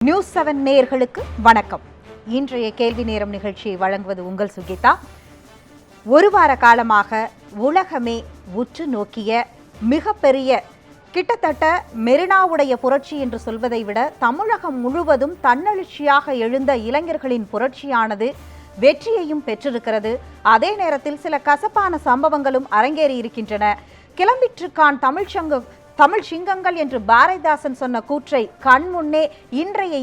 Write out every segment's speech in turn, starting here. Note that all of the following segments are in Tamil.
நியூஸ்7 நேயர்களுக்கு வணக்கம். இன்றைய கேள்வி நேரம் நிகழ்ச்சியை வழங்குவது உங்கள் சுகிதா. ஒரு வார காலமாக உலகமே உற்று நோக்கிய மிகப்பெரிய கிட்டத்தட்ட மெரினாவுடைய புரட்சி என்று சொல்வதை விட தமிழகம் முழுவதும் தன்னெழுச்சியாக எழுந்த இளைஞர்களின் புரட்சியானது வெற்றியையும் பெற்றிருக்கிறது. அதே நேரத்தில் சில கசப்பான சம்பவங்களும் அரங்கேறி இருக்கின்றன. கிளம்பிற்றுக்கான் தமிழ் சிங்கங்கள் என்று பாரதிதாசன் சொன்ன கூற்றை கண்முன்னே இன்றைய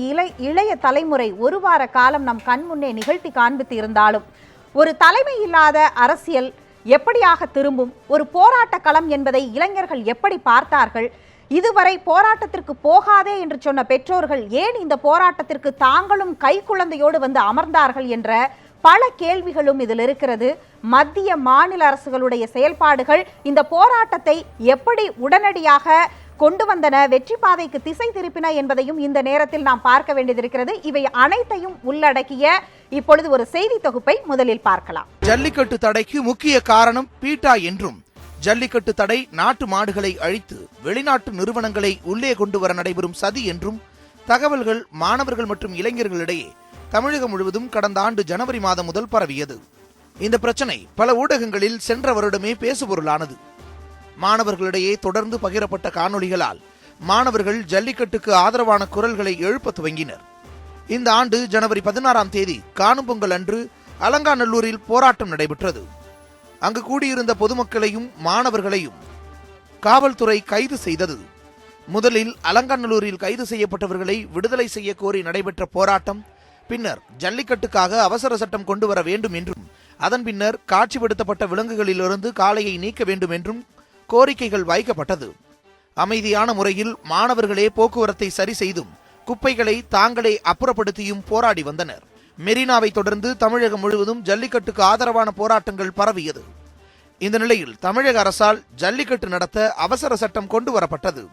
இளைய தலைமுறை ஒரு வார காலம் நம் கண்முன்னே நிகழ்த்தி காண்பித்து இருந்தாலும் ஒரு தலைமை இல்லாத அரசியல் எப்படியாக திரும்பும், ஒரு போராட்ட களம் என்பதை இளைஞர்கள் எப்படி பார்த்தார்கள், இதுவரை போராட்டத்திற்கு போகாதே என்று சொன்ன பெற்றோர்கள் ஏன் இந்த போராட்டத்திற்கு தாங்களும் கைக்குழந்தையோடு வந்து அமர்ந்தார்கள் என்ற பல கேள்விகளும் இதில் இருக்கிறது. மத்திய மாநில அரசுகளுடைய செயல்பாடுகள் இந்த போராட்டத்தை எப்படி உடனடியாக கொண்டு வந்தன, வெற்றி பாதைக்கு திசை திருப்பின என்பதையும் இந்த நேரத்தில் நாம் பார்க்க வேண்டியதிருக்கிறது. இவை அனைத்தையும் உள்ளடக்கிய இப்பொழுது ஒரு செய்தி தொகுப்பை முதலில் பார்க்கலாம். ஜல்லிக்கட்டு தடைக்கு முக்கிய காரணம் பீட்டா என்றும், ஜல்லிக்கட்டு தடை நாட்டு மாடுகளை அழித்து வெளிநாட்டு நிறுவனங்களை உள்ளே கொண்டு வர நடைபெறும் சதி என்றும் தகவல்கள் மாணவர்கள் மற்றும் இளைஞர்களிடையே தமிழகம் முழுவதும் கடந்த ஆண்டு ஜனவரி மாதம் முதல் பரவியது. இந்த பிரச்சனை பல ஊடகங்களில் சென்ற வருடமே பேசுபொருளானது. மாணவர்களிடையே தொடர்ந்து பகிரப்பட்ட காணொளிகளால் மாணவர்கள் ஜல்லிக்கட்டுக்கு ஆதரவான குரல்களை எழுப்ப துவங்கினர். இந்த ஆண்டு ஜனவரி 16ஆம் தேதி காணும் பொங்கல் அன்று அலங்காநல்லூரில் போராட்டம் நடைபெற்றது. அங்கு கூடியிருந்த பொதுமக்களையும் மாணவர்களையும் காவல்துறை கைது செய்தது. முதலில் அலங்காநல்லூரில் கைது செய்யப்பட்டவர்களை விடுதலை செய்ய கோரி நடைபெற்ற போராட்டம் பின்னர் ஜல்லிக்கட்டுக்காக அவசர சட்டம் கொண்டு வர வேண்டும் என்றும், அதன் பின்னர் காட்சிப்படுத்தப்பட்ட விலங்குகளிலிருந்து காளையை நீக்க வேண்டும் என்றும் கோரிக்கைகள் வைக்கப்பட்டது. அமைதியான முறையில் மாணவர்களே போக்குவரத்தை சரி செய்தும் குப்பைகளை தாங்களே அப்புறப்படுத்தியும் போராடி வந்தனர். மெரினாவை தொடர்ந்து தமிழகம் முழுவதும் ஜல்லிக்கட்டுக்கு ஆதரவான போராட்டங்கள் பரவியது. இந்த நிலையில் தமிழக அரசால் ஜல்லிக்கட்டு நடத்த அவசர சட்டம் கொண்டு வரப்பட்டது.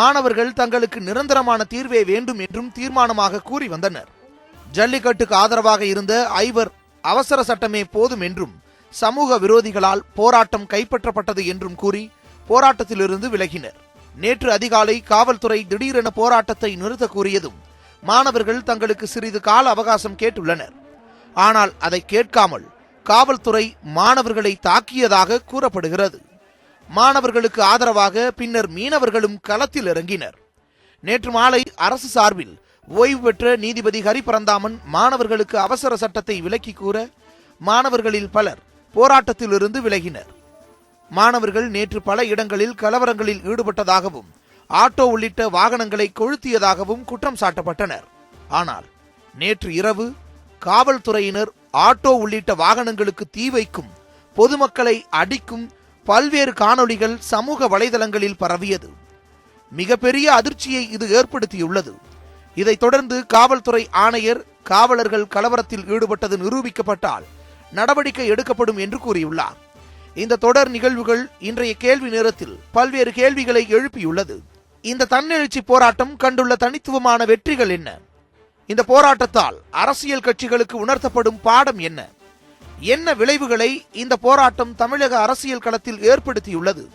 மாணவர்கள் தங்களுக்கு நிரந்தரமான தீர்வே வேண்டும் என்றும் தீர்மானமாக கூறி வந்தனர். ஜல்லிக்கட்டுக்கு ஆதரவாக இருந்த ஐவர் அவசர சட்டமே போதும் என்றும், சமூக விரோதிகளால் போராட்டம் கைப்பற்றப்பட்டது என்றும் கூறி போராட்டத்திலிருந்து விலகினர். நேற்று அதிகாலை காவல்துறை திடீரென போராட்டத்தை நிறுத்த கூறியதும் மாணவர்கள் தங்களுக்கு சிறிது கால அவகாசம் கேட்டுள்ளனர். ஆனால் அதை கேட்காமல் காவல்துறை மாணவர்களை தாக்கியதாக கூறப்படுகிறது. மாணவர்களுக்கு ஆதரவாக பின்னர் மீனவர்களும் களத்தில் இறங்கினர். நேற்று மாலை அரசு சார்பில் ஓய்வு பெற்ற நீதிபதி ஹரிபரந்தாமன் மாணவர்களுக்கு அவசர சட்டத்தை விலக்கி கூற மாணவர்களில் பலர் போராட்டத்திலிருந்து விலகினர். மாணவர்கள் நேற்று பல இடங்களில் கலவரங்களில் ஈடுபட்டதாகவும் ஆட்டோ உள்ளிட்ட வாகனங்களை கொளுத்தியதாகவும் குற்றம் சாட்டப்பட்டனர். ஆனால் நேற்று இரவு காவல்துறையினர் ஆட்டோ உள்ளிட்ட வாகனங்களுக்கு தீ வைக்கும், பொதுமக்களை அடிக்கும் பல்வேறு காணொளிகள் சமூக வலைதளங்களில் பரவியது. மிகப்பெரிய அதிர்ச்சியை இது ஏற்படுத்தியுள்ளது. இதைத் தொடர்ந்து காவல்துறை ஆணையர் காவலர்கள் கலவரத்தில் ஈடுபட்டது நிரூபிக்கப்பட்டால் நடவடிக்கை எடுக்கப்படும் என்று கூறியுள்ளார். இந்த தொடர் நிகழ்வுகள் இன்றைய கேள்வி நேரத்தில் பல்வேறு கேள்விகளை எழுப்பியுள்ளது. இந்த தன்னெழுச்சி போராட்டம் கண்டுள்ள தனித்துவமான வெற்றிகள் என்ன? இந்த போராட்டத்தால் அரசியல் கட்சிகளுக்கு உணர்த்தப்படும் பாடம் என்ன? என்ன விளைவுகளை இந்த போராட்டம் தமிழக அரசியல் களத்தில் ஏற்படுத்தியுள்ளது?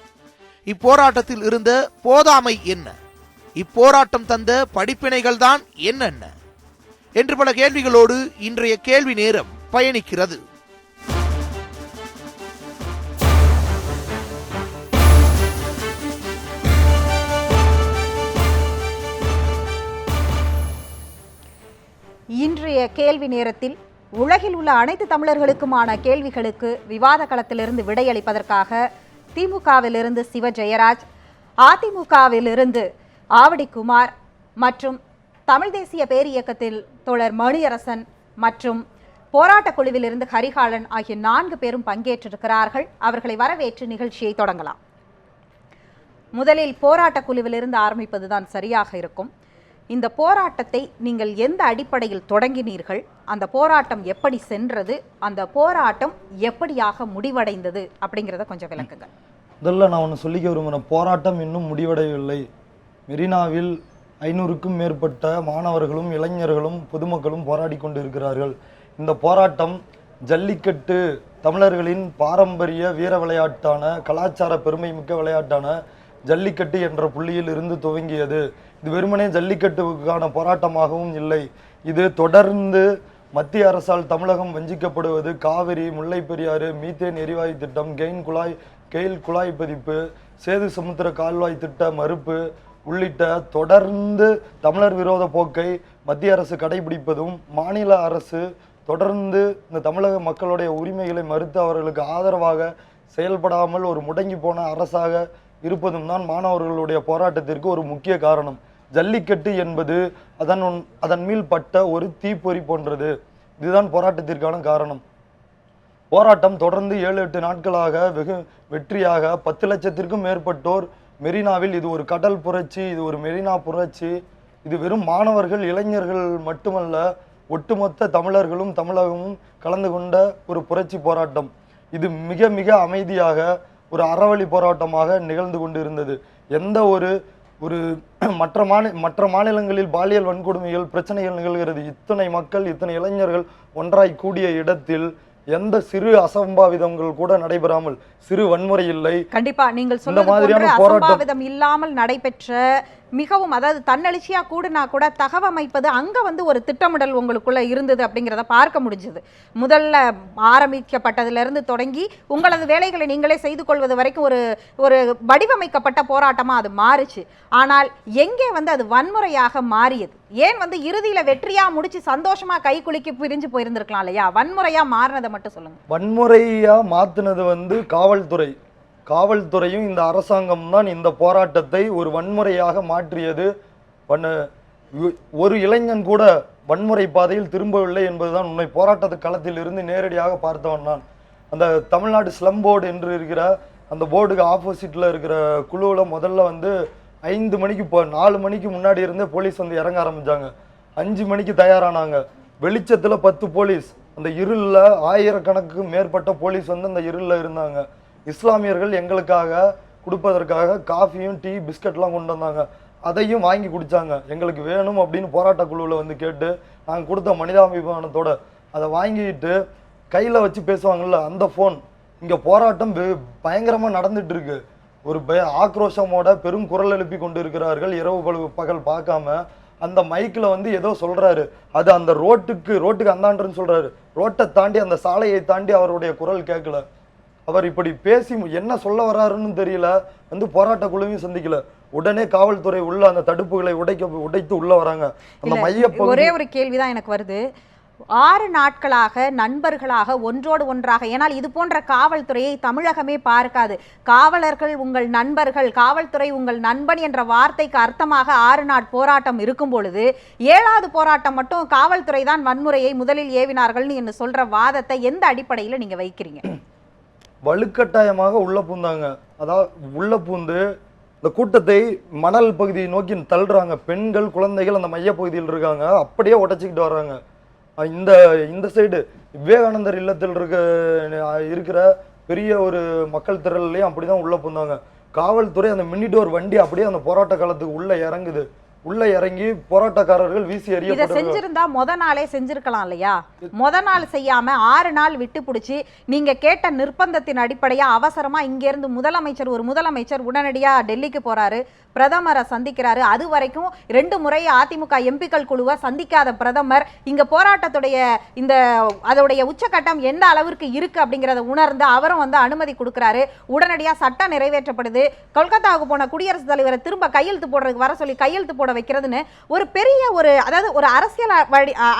இப்போராட்டத்தில் இருந்த போதாமை என்ன? இப்போராட்டம் தந்த படிப்பினைகள் தான் என்னென்ன என்று பல கேள்விகளோடு இன்றைய கேள்வி நேரம் பயணிக்கிறது. இன்றைய கேள்வி நேரத்தில் உலகில் உள்ள அனைத்து தமிழர்களுக்குமான கேள்விகளுக்கு விவாத களத்திலிருந்து விடையளிப்பதற்காக திமுகவிலிருந்து சிவ ஜெயராஜ், அதிமுகவிலிருந்து ஆவடி குமார் மற்றும் தமிழ் தேசிய பேரியக்கத்தில் தோழர் மணியரசன் மற்றும் போராட்ட குழுவிலிருந்து ஹரிகாலன் ஆகிய 4 பேரும் பங்கேற்றிருக்கிறார்கள். அவர்களை வரவேற்று நிகழ்ச்சியை தொடங்கலாம். முதலில் போராட்ட குழுவிலிருந்து ஆரம்பிப்பதுதான் சரியாக இருக்கும். இந்த போராட்டத்தை நீங்கள் எந்த அடிப்படையில் தொடங்கினீர்கள்? அந்த போராட்டம் எப்படி சென்றது? அந்த போராட்டம் எப்படியாக முடிவடைந்தது அப்படிங்கிறத கொஞ்சம் விளக்குங்கள். முதல்ல நான் ஒன்று சொல்லிக்க விரும்புகிறேன். போராட்டம் இன்னும் முடிவடையவில்லை. மெரினாவில் 500க்கும் மேற்பட்ட மாணவர்களும் இளைஞர்களும் பொதுமக்களும் போராடி கொண்டு இருக்கிறார்கள். இந்த போராட்டம் ஜல்லிக்கட்டு தமிழர்களின் பாரம்பரிய வீர விளையாட்டான, கலாச்சார பெருமை மிக்க விளையாட்டான ஜல்லிக்கட்டு என்ற புள்ளியில் இருந்து துவங்கியது. இது வெறுமனே ஜல்லிக்கட்டுக்கான போராட்டமாகவும் இல்லை. இது தொடர்ந்து மத்திய அரசால் தமிழகம் வஞ்சிக்கப்படுவது, காவிரி, முல்லை பெரியாறு, மீத்தேன் எரிவாயு திட்டம், கெயில் குழாய் பதிப்பு, சேது சமுத்திர கால்வாய் திட்ட மறுப்பு உள்ளிட்ட தொடர்ந்து தமிழர் விரோத போக்கை மத்திய அரசு கடைபிடிப்பதும், மாநில அரசு தொடர்ந்து இந்த தமிழக மக்களுடைய உரிமைகளை மறுத்து அவர்களுக்கு ஆதரவாக செயல்படாமல் ஒரு முடங்கி போன அரசாக இருப்பதும் தான் மாணவர்களுடைய போராட்டத்திற்கு ஒரு முக்கிய காரணம். ஜல்லிக்கட்டு என்பது அதன் மேல் பட்ட ஒரு தீப்பொறி போன்றது. இதுதான் போராட்டத்திற்கான காரணம். போராட்டம் தொடர்ந்து 7-8 நாட்களாக வெகு வெற்றியாக 10 லட்சத்திற்கும் மேற்பட்டோர் மெரினாவில், இது ஒரு கடல் புரட்சி, இது ஒரு மெரினா புரட்சி, இது வெறும் மாணவர்கள் இளைஞர்கள் மட்டுமல்ல, ஒட்டுமொத்த தமிழர்களும் தமிழகமும் கலந்து கொண்ட ஒரு புரட்சி போராட்டம். இது மிக மிக அமைதியாக ஒரு அறவழி போராட்டமாக நிகழ்ந்து கொண்டு இருந்தது. எந்த ஒரு மற்ற மாநிலங்களில் பாலியல் வன்கொடுமைகள் பிரச்சனைகள் நிகழ்கிறது. இத்தனை மக்கள், இத்தனை இளைஞர்கள் ஒன்றாய் கூடிய இடத்தில் எந்த சிறு அசம்பாவிதங்கள் கூட நடைபெறாமல், சிறு வன்முறை இல்லை. கண்டிப்பா நீங்கள் சொல்ற மாதிரியான அசம்பாவிதம் இல்லாமல் நடைபெற்ற மிகவும், அதாவது தன்னெழுச்சியா கூடுனா கூட தகவமைப்பது அங்க ஒரு திட்டமிடல் உங்களுக்குள்ள இருந்தது அப்படிங்கிறத பார்க்க முடிஞ்சது. முதல்ல ஆரம்பிக்கப்பட்டதுல இருந்து தொடங்கி உங்களது வேலைகளை நீங்களே செய்து கொள்வது வரைக்கும் ஒரு வடிவமைக்கப்பட்ட போராட்டமா அது மாறுச்சு. ஆனால் எங்கே அது வன்முறையாக மாறியது? ஏன் இறுதியில வெற்றியா முடிச்சு சந்தோஷமா கை குலுக்கி பிரிஞ்சு போயிருந்திருக்கலாம் இல்லையா? வன்முறையா மாறினதை மட்டும் சொல்லுங்க. வன்முறையா மாத்துனது காவல்துறையும் இந்த அரசாங்கம் தான் இந்த போராட்டத்தை ஒரு வன்முறையாக மாற்றியது. ஒரு இளைஞன் கூட வன்முறை பாதையில் திரும்பவில்லை என்பதுதான் உண்மை. போராட்டத்து களத்தில் இருந்து நேரடியாக பார்த்தவன் நான். அந்த தமிழ்நாடு ஸ்லம் போர்டு என்று இருக்கிற அந்த போர்டுக்கு ஆப்போசிட்ல இருக்கிற குழுவில் முதல்ல 5 மணிக்கு 4 மணிக்கு முன்னாடி இருந்தே போலீஸ் இறங்க ஆரம்பிச்சாங்க. 5 மணிக்கு தயாரானாங்க. வெளிச்சத்துல 10 போலீஸ், அந்த இருள்ல ஆயிரக்கணக்கு மேற்பட்ட போலீஸ் அந்த இருள்ல இருந்தாங்க. இஸ்லாமியர்கள் எங்களுக்காக கொடுப்பதற்காக காஃபியும் டீ பிஸ்கட்லாம் கொண்டு வந்தாங்க. அதையும் வாங்கி குடிச்சாங்க. எங்களுக்கு வேணும் அப்படின்னு போராட்ட குழுவில் கேட்டு நாங்கள் கொடுத்த மனிதாபிமானத்தோட அதை வாங்கிட்டு கையில் வச்சு பேசுவாங்கல்ல அந்த ஃபோன். இங்கே போராட்டம் பயங்கரமாக நடந்துட்டு இருக்கு. ஒரு ஆக்ரோஷமோட பெரும் குரல் எழுப்பி கொண்டு இருக்கிறார்கள். இரவு பகல் பார்க்காம அந்த மைக்கில் ஏதோ சொல்றாரு. அது அந்த ரோட்டுக்கு அந்தாண்டுன்னு சொல்றாரு. ரோட்டை தாண்டி அந்த சாலையை தாண்டி அவருடைய குரல் கேட்கல. அவர் இப்படி பேசி என்ன சொல்ல வர்றாருன்னு தெரியல. போராட்ட குழுவையும் சந்திக்கல. உடனே காவல்துறை உள்ள அந்த தடுப்புகளை உடைத்து உள்ள வராங்க. அந்த மைய ஒரே ஒரு கேள்விதான் எனக்கு வருது. 6 நாட்களாக நண்பர்களாக ஒன்றோடு ஒன்றாக, ஏனால் இது போன்ற காவல்துறையை தமிழகமே பார்க்காது. காவலர்கள் உங்கள் நண்பர்கள், காவல்துறை உங்கள் நண்பன் என்ற வார்த்தைக்கு அர்த்தமாக 6 நாட் போராட்டம் இருக்கும் பொழுது 7வது போராட்டம் மட்டும் காவல்துறை தான் வன்முறையை முதலில் ஏவினார்கள்னு என்ன சொல்ற வாதத்தை எந்த அடிப்படையில் நீங்க வைக்கிறீங்க? வலுக்கட்டாயமாக உள்ள பூந்தாங்க. அதாவது உள்ள பூந்து இந்த கூட்டத்தை மணல் பகுதியை நோக்கி தள்ளுறாங்க. பெண்கள், குழந்தைகள் அந்த மைய பகுதியில் இருக்காங்க. அப்படியே உடைச்சிக்கிட்டு வர்றாங்க. இந்த சைடு விவேகானந்தர் இல்லத்தில் இருக்கிற பெரிய ஒரு மக்கள் திரள்லையும் அப்படிதான் உள்ள பூந்தாங்க. காவல்துறை அந்த மினிடோர் வண்டி அப்படியே அந்த போராட்ட காலத்துக்கு உள்ள இறங்குது. உள்ள இறங்கி போராட்டக்காரர்கள் வீசி எறிய. இதை செஞ்சிருந்தா நாளே செஞ்சிருக்கலாம் இல்லையா? நாள் செய்யாம 6 நாள் விட்டு பிடிச்சி நீங்க கேட்ட நிர்பந்தத்தின் அடிப்படையா அவசரமா இங்க இருந்து ஒரு முதலமைச்சர் உடனடியா டெல்லிக்கு போறாரு, பிரதமரை சந்திக்கிறாரு. அது வரைக்கும் 2 முறை அதிமுக எம்பிக்கள் குழுவை சந்திக்காத பிரதமர் இங்க போராட்டத்துடைய அதோடைய உச்சகட்டம் எந்த அளவிற்கு இருக்கு அப்படிங்கறத உணர்ந்து அவரும் அனுமதி கொடுக்கிறாரு. உடனடியா சட்டம் நிறைவேற்றப்படுது. கொல்கத்தாவுக்கு போன குடியரசுத் தலைவரை திரும்ப கையெழுத்து போடுறதுக்கு வர சொல்லி கையெழுத்து போட வைக்கிறதுன்னு ஒரு பெரிய அதாவது ஒரு அரசியல்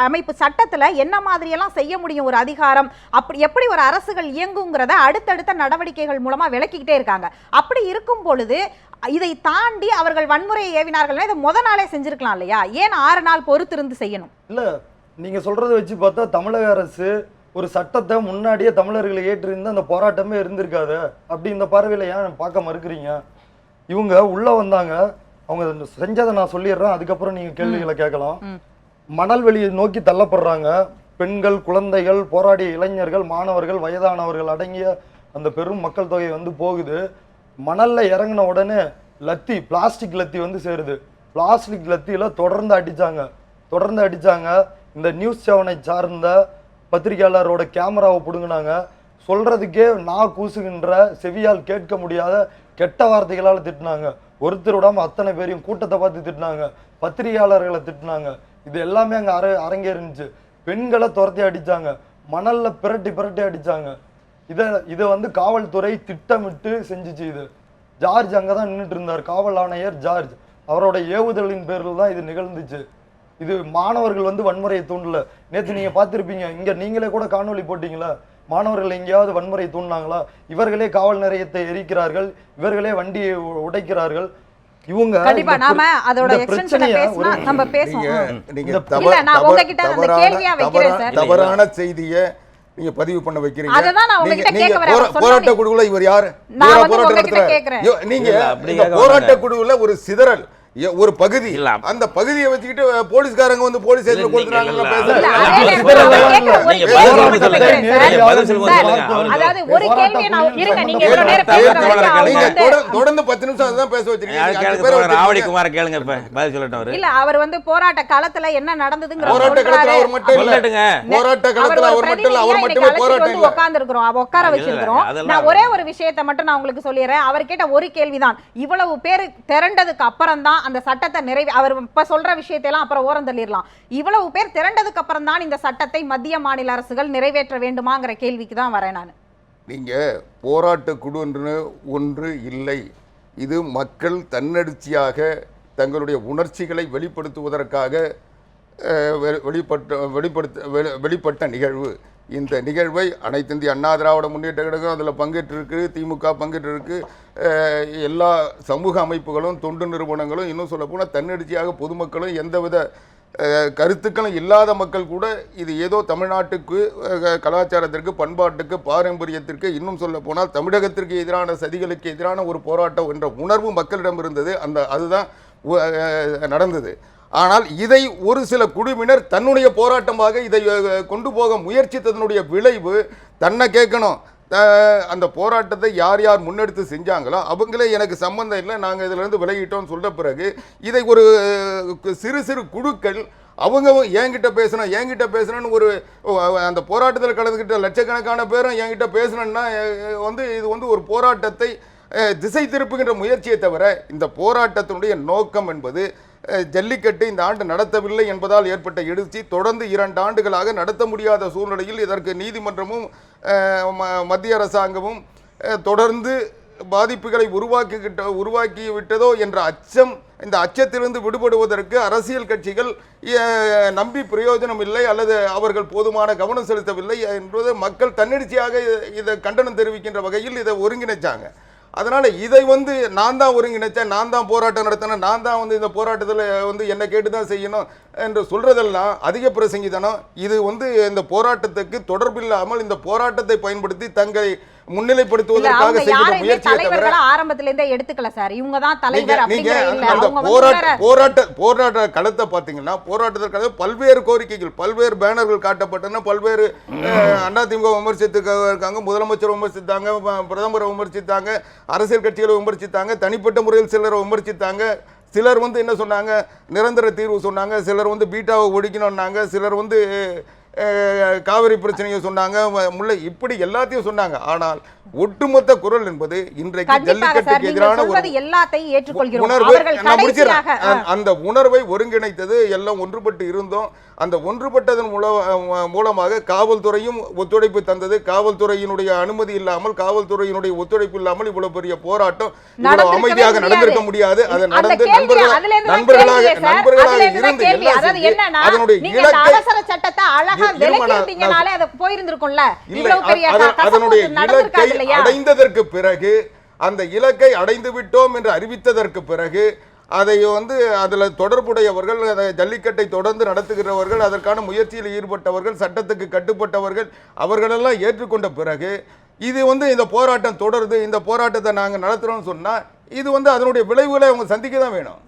அமைப்பு சட்டத்துல என்ன மாதிரி எல்லாம் செய்ய முடியும் ஒரு அதிகாரம், அப்படி எப்படி ஒரு அரசுகள் இயங்குங்கிறத அடுத்தடுத்த நடவடிக்கைகள் மூலமா விளக்கிக்கிட்டே இருக்காங்க. அப்படி இருக்கும் பொழுது இதை தாண்டி அவர்கள் வன்முறையை ஏவினார்கள். இதை நாளே செஞ்சிருக்கலாம் இல்லையா? ஏன் 6 நாள் பொறுத்திருந்து செய்யணும்? இல்ல, நீங்க சொல்றதை வச்சு பார்த்தா தமிழக அரசு ஒரு சட்டத்தை முன்னாடியே தமிழர்களை ஏற்றிருந்து அந்த போராட்டமே இருந்திருக்காது. அப்படி இந்த பார்வையில ஏன் பார்க்க மறுக்கிறீங்க? இவங்க உள்ள வந்தாங்க, அவங்க செஞ்சதை நான் சொல்லிடுறேன், அதுக்கப்புறம் நீங்க கேள்விகளை கேட்கலாம். மணல் வெளியை நோக்கி தள்ளப்படுறாங்க. பெண்கள், குழந்தைகள், போராடிய இளைஞர்கள், மாணவர்கள், வயதானவர்கள் அடங்கிய அந்த பெரும் மக்கள் தொகை போகுது. மணல்ல இறங்கின உடனே பிளாஸ்டிக் லத்தி சேருது. பிளாஸ்டிக் லத்தியில தொடர்ந்து அடிச்சாங்க. இந்த நியூஸ் 7 சார்ந்த பத்திரிகையாளரோட கேமராவை பிடுங்கினாங்க. சொல்றதுக்கே கூசுகின்ற, செவியால் கேட்க முடியாத கெட்ட வார்த்தைகளால் திட்டினாங்க. ஒருத்தர் விடாம அத்தனை பேரையும் கூட்டத்தை பார்த்து திட்டினாங்க, பத்திரிகையாளர்களை திட்டினாங்க. இது எல்லாமே அங்க அரங்கேறிச்சு. பெண்களை துரத்தி அடிச்சாங்க, மணல்ல பிரட்டி அடிச்சாங்க. இதை வந்து காவல்துறை திட்டமிட்டு செஞ்சுச்சு. இது ஜார்ஜ் அங்கதான் நின்றுட்டு இருந்தார், காவல் ஆணையர் ஜார்ஜ். அவரோட ஏவுதலின் பேரில் தான் இது நிகழ்ந்துச்சு. இது மாணவர்கள் வந்து வன்முறையை தூண்டல. நேற்று நீங்க பார்த்திருப்பீங்க, இங்க நீங்களே கூட காணொலி போட்டீங்களா, மாணவர்கள் எங்கேயாவது வன்முறை தூண்டினாங்களா? இவர்களே காவல் நிலையத்தை எரிக்கிறார்கள், இவர்களே வண்டியை உடைக்கிறார்கள். இவங்க கண்டிப்பா நாம அதோட எக்ஸ்டென்ஷனை பேசினா நம்ம பேசுவோம். இல்ல நான் உங்ககிட்ட அந்த கேள்வியா வைக்கிறேன் சார். தவறான செய்தியை நீங்க பதிவு பண்ண வைக்கிறீங்க. அததான் நான் உங்ககிட்ட கேட்க வரேன். போராட்ட குழுவுல இவர் யாரு? போராட்டம் நடத்துற நீங்க போராட்ட குழுவுல ஒரு சிதறல் ஒரு பகுதி, அந்த பகுதியை வச்சுக்கிட்டு போலீஸ்காரங்க வந்து போலீஸ் ஸ்டேஷன்ல கொடுத்துறாங்க பேசுறாங்க. அதாவது ஒரு கேள்வியை நான் இருங்க, நீங்க இவ்வளவு நேரம் தொடர்ந்து 10 நிமிஷம் அதான் பேச வச்சிருக்கீங்க. ஆவடிக்குமார கேளுங்க, இப்ப பதில் சொல்லட்டும். இல்ல அவர் வந்து போராட்ட காலத்துல என்ன நடந்ததுங்கற போராட்ட காலத்துல அவர் மட்டும் இல்ல, போராட்ட காலத்துல அவர் மட்டும் இல்ல, அவர் மட்டுமே போராட்டம் இல்ல. உட்கார்ந்திருக்கிறோம், உட்கார வச்சிருக்கிறோம். நான் ஒரே ஒரு விஷயத்தை மட்டும் நான் உங்களுக்கு சொல்லிடுறேன். அவர் கேட்ட ஒரு கேள்விதான், இவ்வளவு பேர் திரண்டதுக்கு அப்புறம் தான் அந்த சட்டத்தை அவர் இப்ப சொல்ற விஷயத்தையெல்லாம் அப்புறம் ஓரம் தள்ளிடலாம். இவ்வளவு பேர் திரண்டதுக்கு அப்புறம் தான் இந்த சட்டத்தை மத்திய மாநில அரசுகள் நிறைவேற்ற வேண்டுமாங்கிற கேள்விக்கு தான் வரேன் நான். நீங்க போராட்ட குழு ஒன்று இல்லை. இது மக்கள் தன்னெழுச்சியாக தங்களுடைய உணர்ச்சிகளை வெளிப்படுத்துவதற்காக வெளிப்பட்ட நிகழ்வு. இந்த நிகழ்வை அனைத்து இந்திய அண்ணா திராவிட முன்னேற்ற கழகம் அதில் பங்கேற்றிருக்கு, திமுக பங்கேற்றிருக்கு, எல்லா சமூக அமைப்புகளும் தொண்டு நிறுவனங்களும், இன்னும் சொல்ல போனால் தன்னெழுச்சியாக பொதுமக்களும், எந்தவித கருத்துக்களும் இல்லாத மக்கள் கூட இது ஏதோ தமிழ்நாட்டுக்கு கலாச்சாரத்திற்கு, பண்பாட்டுக்கு, பாரம்பரியத்திற்கு, இன்னும் சொல்ல போனால் தமிழகத்திற்கு எதிரான சதிகளுக்கு எதிரான ஒரு போராட்டம் என்ற உணர்வு மக்களிடம் இருந்தது. அதுதான் நடந்தது. ஆனால் இதை ஒரு சில குழுவினர் தன்னுடைய போராட்டமாக இதை கொண்டு போக முயற்சித்ததனுடைய விளைவு தன்னை கேட்கணும். அந்த போராட்டத்தை யார் யார் முன்னெடுத்து செஞ்சாங்களோ அவங்களே எனக்கு சம்பந்தம் இல்லை, நாங்கள் இதிலிருந்து விலகிட்டோம்னு சொல்ற பிறகு இதை ஒரு சிறு சிறு குழுக்கள் அவங்க என்கிட்ட பேசணும்னு ஒரு அந்த போராட்டத்தில் கலந்துக்கிட்ட லட்சக்கணக்கான பேரும் என்கிட்ட பேசணும்னா வந்து இது வந்து ஒரு போராட்டத்தை திசை திருப்புகின்ற முயற்சியை தவிர இந்த போராட்டத்தினுடைய நோக்கம் என்பது ஜல்லிக்கட்டு இந்த ஆண்டு நடத்தவில்லை என்பதால் ஏற்பட்ட எழுச்சி. தொடர்ந்து 2 ஆண்டுகளாக நடத்த முடியாத சூழ்நிலையில் இதற்கு நீதிமன்றமும் மத்திய அரசாங்கமும் தொடர்ந்து பாதிப்புகளை உருவாக்கி விட்டதோ என்ற அச்சம், இந்த அச்சத்திலிருந்து விடுபடுவதற்கு அரசியல் கட்சிகள் நம்பி பிரயோஜனம் இல்லை அல்லது அவர்கள் போதுமான கவனம் செலுத்தவில்லை என்பது மக்கள் தன்னெழுச்சியாக இதை கண்டனம் தெரிவிக்கின்ற வகையில் இதை ஒருங்கிணைச்சாங்க. அதனால் இதை வந்து நான் தான் ஒருங்கிணைச்சேன், நான் தான் போராட்டம் நடத்தினேன், நான் தான் வந்து இந்த போராட்டத்தில் வந்து என்னை கேட்டு தான் செய்யணும் என்று சொல்றதெல்லாம் அதிக பிரசங்கித்தனம். இது வந்து இந்த போராட்டத்துக்கு தொடர்பில்லாமல் இந்த போராட்டத்தை பயன்படுத்தி தங்களை முன்னிலைப்படுத்துவதற்காக செய்கிற முயற்சியை தவிர ஆரம்பத்துல இருந்தே எடுத்துக்கல சார். இவங்க தான் தலைவர் நீங்க அந்த போராட்ட களத்தை பாத்தீங்கன்னா போராட்டத்திற்காக பல்வேறு கோரிக்கைகள், பல்வேறு பேனர்கள் காட்டப்பட்டன, பல்வேறு அதிமுக விமர்சித்துக்காங்க, முதலமைச்சர் விமர்சித்தாங்க, பிரதமரை விமர்சித்தாங்க, அரசியல் கட்சிகளை விமர்சித்தாங்க, தனிப்பட்ட முறையில் சிலரை விமர்சித்தாங்க. சிலர் வந்து என்ன சொன்னாங்க, நிரந்தர தீர்வு சொன்னாங்க, சிலர் வந்து பீட்டாவை ஒழிக்கணும்னாங்க, சிலர் வந்து காவிரி பிரச்சனையை சொன்னாங்க, முல்லை, இப்படி எல்லாத்தையும் சொன்னாங்க. ஆனால் ஒட்டுமொத்த குரல் என்பது இன்றைக்கு ஜல்லிக்கட்டுக்கு எதிரான உணர்வு. அந்த உணர்வை ஒருங்கிணைத்தது எல்லாம் ஒன்றுபட்டு இருந்தோம். அந்த ஒன்றுபட்டதன் மூலமாக காவல்துறையும் ஒத்துழைப்பு தந்தது. காவல்துறையினுடைய அனுமதி இல்லாமல், காவல்துறையினுடைய ஒத்துழைப்பு இல்லாமல் இவ்வளவு பெரிய போராட்டம் இவ்வளவு அமைதியாக நடந்திருக்க முடியாது. அது நடந்து நண்பர்களாக இருந்து அதனுடைய அதனுடைய இலக்கை அடைந்ததற்கு பிறகு, அந்த இலக்கை அடைந்து விட்டோம் என்று அறிவித்ததற்கு பிறகு அதை வந்து அதில் தொடர்புடையவர்கள், அதை ஜல்லிக்கட்டை தொடர்ந்து நடத்துகிறவர்கள், அதற்கான முயற்சியில் ஈடுபட்டவர்கள், சட்டத்துக்கு கட்டுப்பட்டவர்கள், அவர்களெல்லாம் ஏற்றுக்கொண்ட பிறகு இது வந்து இந்த போராட்டம் தொடருது, இந்த போராட்டத்தை நாங்கள் நடத்துகிறோம்னு சொன்னால் இது வந்து அதனுடைய விளைவுகளை அவங்க சந்திக்க தான் வேணும்.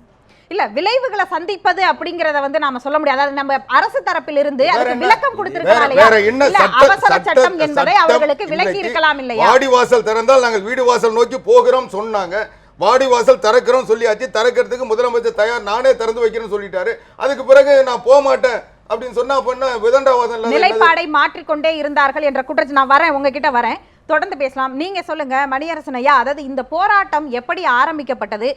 இல்ல, விளைவுகளை சந்திப்பது அப்படிங்கறத வந்து நாம சொல்ல முடியாது. அதாவது நம்ம அரசு தரப்பில் இருந்து அதுக்கு விளக்கம் கொடுத்திருக்காங்க. அவசர சட்டம் என்பதை அவர்களுக்கு விளக்கி இருக்கலாம் இல்லையா? வாடி வாசல் திறந்தால் நாங்கள் வீடு வாசல் நோக்கி போகிறோம் சொன்னாங்க. வாடி வாசல் திறக்கிறோம் சொல்லியாச்சு. திறக்கிறதுக்கு முதலமைச்சர் தயார், நானே திறந்து வைக்கிறேன்னு சொல்லிட்டாரு. அதுக்கு பிறகு நான் போக மாட்டேன் அப்படின்னு சொன்னா விதண்டாவாதம் நிலைப்பாடை மாற்றிக்கொண்டே இருந்தார்கள் என்ற குற்றச்சாட்டு. நான் வரேன், உங்ககிட்ட வரேன். தொடர்ந்து பேசலாம். நீங்க சொல்லுங்க மணியரசன் ஐயா, அதாவது இந்த போராட்டம் எப்படி ஆரம்பிக்கப்பட்டது,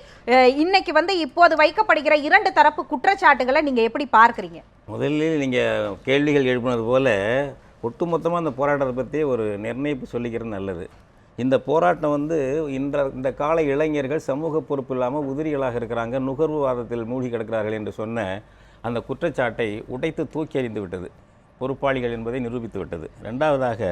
இன்னைக்கு வந்து இப்போது வைக்கப்படுகிற இரண்டு தரப்பு குற்றச்சாட்டுகளை நீங்க எப்படி பார்க்குறீங்க? முதலில் நீங்கள் கேள்விகள் எழுப்பினது போல ஒட்டுமொத்தமாக அந்த போராட்டத்தை பற்றி ஒரு நிர்ணயிப்பு சொல்லிக்கிறது நல்லது. இந்த போராட்டம் வந்து இந்த கால இளைஞர்கள் சமூக பொறுப்பு இல்லாமல் உதிரிகளாக இருக்கிறாங்க, நுகர்வுவாதத்தில் மூழ்கி கிடக்கிறார்கள் என்று சொன்ன அந்த குற்றச்சாட்டை உடைத்து தூக்கி எறிந்து விட்டது, பொறுப்பாளிகள் என்பதை நிரூபித்து விட்டது. ரெண்டாவதாக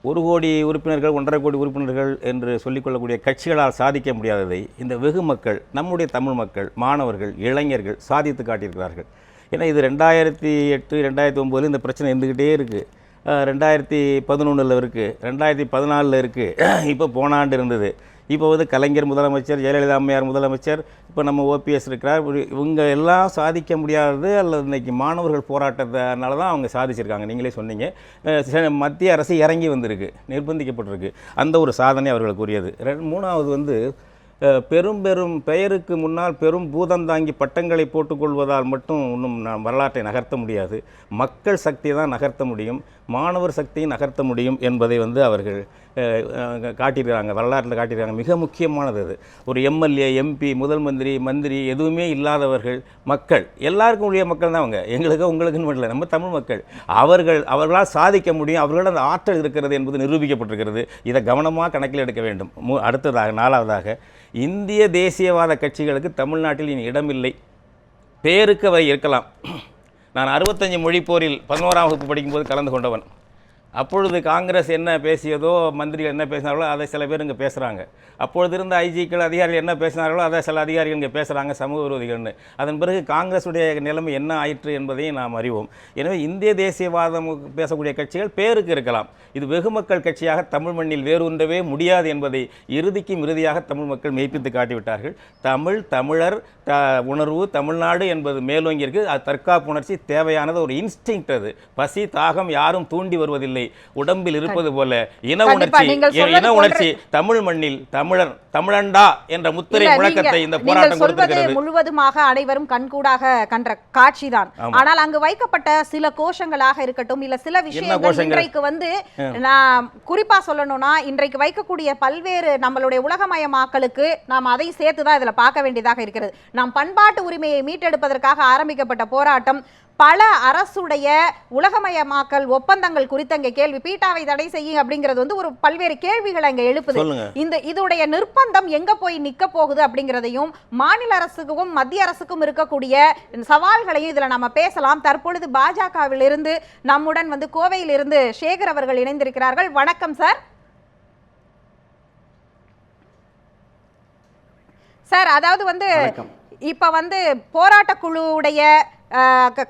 1 கோடி உறுப்பினர்கள் 1.5 கோடி உறுப்பினர்கள் என்று சொல்லிக்கொள்ளக்கூடிய கட்சிகளால் சாதிக்க முடியாததை இந்த வெகு மக்கள், நம்முடைய தமிழ் மக்கள், மாணவர்கள், இளைஞர்கள் சாதித்து காட்டியிருக்கிறார்கள். ஏன்னா இது 2008 2009 இந்த பிரச்சனை இருந்துக்கிட்டே இருக்குது. 2011 இருக்குது, 2014 இருக்குது, இப்போ போன ஆண்டு இருந்தது. இப்போ வந்து கலைஞர் முதலமைச்சர், ஜெயலலிதா அம்மையார் முதலமைச்சர், இப்போ நம்ம ஓபிஎஸ் இருக்கிறார். இவங்க எல்லாம் சாதிக்க முடியாதது அல்லது இன்றைக்கி மாணவர்கள் போராட்டத்தினால தான் அவங்க சாதிச்சிருக்காங்க. நீங்களே சொன்னீங்க, மத்திய அரசு இறங்கி வந்திருக்கு, நிர்பந்திக்கப்பட்டிருக்கு. அந்த ஒரு சாதனை அவர்களுக்குரியது. மூணாவது வந்து பெரும் பெயருக்கு முன்னால் பெரும் பூதந்தாங்கி பட்டங்களை போட்டுக்கொள்வதால் மட்டும் இன்னும் வரலாற்றை நகர்த்த முடியாது. மக்கள் சக்தியை தான் நகர்த்த முடியும், மாணவர் சக்தியை நகர்த்த முடியும் என்பதை வந்து அவர்கள் காட்டியிருக்காங்க, வரலாற்றில் காட்டியிருக்காங்க. மிக முக்கியமானது அது. ஒரு எம்எல்ஏ, எம்பி, முதல் மந்திரி எதுவுமே இல்லாதவர்கள் மக்கள், எல்லாருக்கும் உரிய மக்கள் தான் அவங்க. எங்களுக்கு உங்களுக்குன்னு மட்டும் இல்லை, நம்ம தமிழ் மக்கள். அவர்களால் சாதிக்க முடியும், அவர்களோட அந்த ஆற்றல் இருக்கிறது என்பது நிரூபிக்கப்பட்டிருக்கிறது. இதை கவனமாக கணக்கில் எடுக்க வேண்டும். அடுத்ததாக 4வதாக இந்திய தேசியவாத கட்சிகளுக்கு தமிழ்நாட்டில் இனி இடமில்லை. பேருக்கு அவை இருக்கலாம். நான் 65 மொழி போரில் 11ஆம் வகுப்பு படிக்கும்போது கலந்து கொண்டவன். அப்பொழுது காங்கிரஸ் என்ன பேசியதோ, மந்திரிகள் என்ன பேசினார்களோ அதை சில பேர் இங்கே பேசுகிறாங்க. அப்பொழுது இருந்த ஐஜிக்கள், அதிகாரிகள் என்ன பேசினார்களோ அதை சில அதிகாரிகள் இங்கே பேசுகிறாங்க, சமூக விரோதிகள்னு. அதன் பிறகு காங்கிரஸுடைய நிலைமை என்ன ஆயிற்று என்பதையும் நாம் அறிவோம். எனவே இந்திய தேசியவாதம் பேசக்கூடிய கட்சிகள் பேருக்கு இருக்கலாம், இது வெகு மக்கள் கட்சியாக தமிழ் மண்ணில் வேரூன்றவே முடியாது என்பதை இறுதியாக தமிழ் மக்கள் மெய்ப்பித்து காட்டிவிட்டார்கள். தமிழர் உணர்வு, தமிழ்நாடு என்பது மேலோங்கி இருக்குது. அது தற்காப்பு உணர்ச்சி தேவையானது, ஒரு இன்ஸ்டிங்க்ட். அது பசி தாகம் யாரும் தூண்டி வருவதில்லை. உடம்பில் இருப்பது போல இன உணர்ச்சி தமிழ் மண்ணில் தமிழண்டா என்ற முத்திரை முழக்கத்தை இந்த போராட்டம் கொடுத்திருக்கிறது. முழுவதுமாக அனைவரும் கண்கூடாக கண்ட காட்சிதான். ஆனால் அங்கு வைக்கப்பட்ட சில கோஷங்களாக இருக்கட்டும், இல்ல சில விஷயங்கள் இன்றைக்கு வந்து நான் குறிப்பா சொல்லணும்னா, இன்றைக்கு வைக்கக்கூடிய பல்வேறு நம்மளுடைய உலகமயமாக்கலுக்கு நாம் அதை சேர்த்துதான் இதுல பார்க்க வேண்டியதாக இருக்கிறது. நாம் பண்பாட்டு உரிமையை மீட்டெடுப்பதற்காக ஆரம்பிக்கப்பட்ட போராட்டம் பல அரசுடைய உலகமயமாக்கல் ஒப்பந்தங்கள் குறித்த இங்க கேள்வி, பீட்டாவை தடை செய்யும் அப்படிங்கிறது வந்து ஒரு பல்வேறு கேள்விகளை அங்க எழுப்புது. இதோடைய நிர்பந்தம் எங்க போய் நிக்க போகுது அப்படிங்கிறதையும், மாநில அரசுக்கும் மத்திய அரசுக்கும் இருக்கக்கூடிய சவால்களையும் இதுல நம்ம பேசலாம். தற்பொழுது பாஜகவில் இருந்து நம்முடன் வந்து கோவையில் இருந்து சேகர் அவர்கள் இணைந்திருக்கிறார்கள். வணக்கம் சார். சார், அதாவது வந்து இப்ப வந்து போராட்ட குழுவுடைய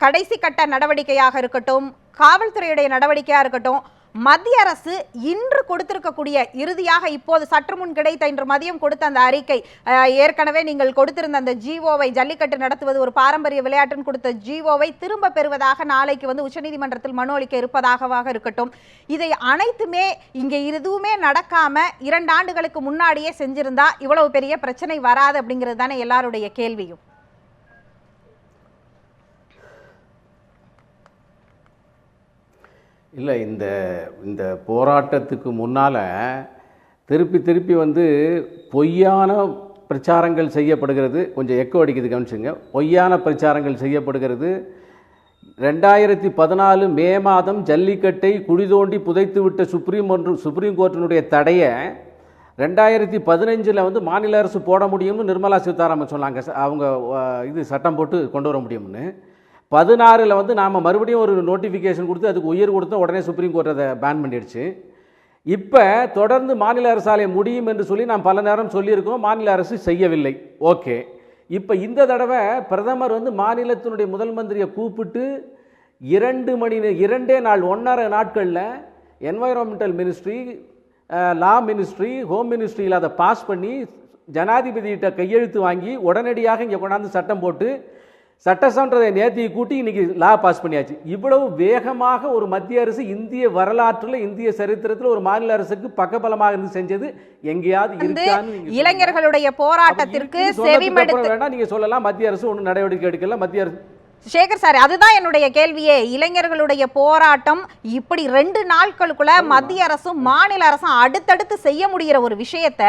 கடைசி கட்ட நடவடிக்கையாக இருக்கட்டும், காவல்துறையுடைய நடவடிக்கையாக இருக்கட்டும், மத்திய அரசு இன்று கொடுத்திருக்கக்கூடிய இறுதியாக இப்போது சற்று முன் கிடைத்த இன்று மதியம் கொடுத்த அந்த அறிக்கை, ஏற்கனவே நீங்கள் கொடுத்திருந்த அந்த ஜிஓவை, ஜல்லிக்கட்டு நடத்துவது ஒரு பாரம்பரிய விளையாட்டுன்னு கொடுத்த ஜிஓவை திரும்ப பெறுவதாக நாளைக்கு வந்து உச்சநீதிமன்றத்தில் மனு அளிக்க இருப்பதாக இருக்கட்டும், இதை அனைத்துமே இங்கே எதுவுமே நடக்காம 2 ஆண்டுகளுக்கு முன்னாடியே செஞ்சிருந்தா இவ்வளவு பெரிய பிரச்சனை வராது அப்படிங்கிறது தானே எல்லாருடைய கேள்வியும். இல்லை, இந்த போராட்டத்துக்கு முன்னால் திருப்பி வந்து பொய்யான பிரச்சாரங்கள் செய்யப்படுகிறது. கொஞ்சம் எக்கோ அடிக்குது, கவனிச்சுங்க. பொய்யான பிரச்சாரங்கள் செய்யப்படுகிறது. 2014 மே மாதம் ஜல்லிக்கட்டை குழி தோண்டி புதைத்து விட்ட சுப்ரீம் கோர்ட்டினுடைய தடையை 2015 வந்து மாநில அரசு போட முடியும்னு நிர்மலா சீதாராமன் சொன்னாங்க. அவங்க சட்டம் போட்டு கொண்டு வர முடியும்னு. 16 வந்து நாம் மறுபடியும் ஒரு நோட்டிஃபிகேஷன் கொடுத்து அதுக்கு உயர் கொடுத்தோம். உடனே சுப்ரீம் கோர்ட் அதை பேன் பண்ணிடுச்சு. இப்போ தொடர்ந்து மாநில அரசாலே முடியும் என்று சொல்லி நாம் பல நேரம் சொல்லியிருக்கோம், மாநில அரசு செய்யவில்லை. ஓகே, இப்போ இந்த தடவை பிரதமர் வந்து மாநிலத்தினுடைய முதல் மந்திரியை கூப்பிட்டு 2 நாள் 1.5 நாட்களில் என்வைரான்மெண்டல் மினிஸ்ட்ரி, லா மினிஸ்ட்ரி, ஹோம் மினிஸ்ட்ரியில் அதை பாஸ் பண்ணி ஜனாதிபதியிட்ட கையெழுத்து வாங்கி உடனடியாக இங்கே கொண்டாந்து சட்டம் போட்டு சட்டசபை நேர்த்தியை கூட்டி இன்னைக்கு லா பாஸ் பண்ணியாச்சு. இவ்வளவு வேகமாக ஒரு மத்திய அரசு இந்திய வரலாற்றில், இந்திய சரித்திரத்தில் ஒரு மாநில அரசுக்கு பக்கபலமாக இருந்து செஞ்சது எங்கேயாவது இருக்கான்னு இளைஞர்களுடைய போராட்டத்திற்கு செவிமடுத்து வேண்டாம் நீங்க சொல்லலாம். மத்திய அரசு ஒன்றும் நடவடிக்கை எடுக்கல. மத்திய அரசு சேகர் சார், அதுதான் என்னுடைய கேள்வியே. இளைஞர்களுடைய போராட்டம் இப்படி 2 நாட்களுக்குள்ள மத்திய அரசும் மாநில அரசும் அடுத்தடுத்து செய்ய முடிகிற ஒரு விஷயத்த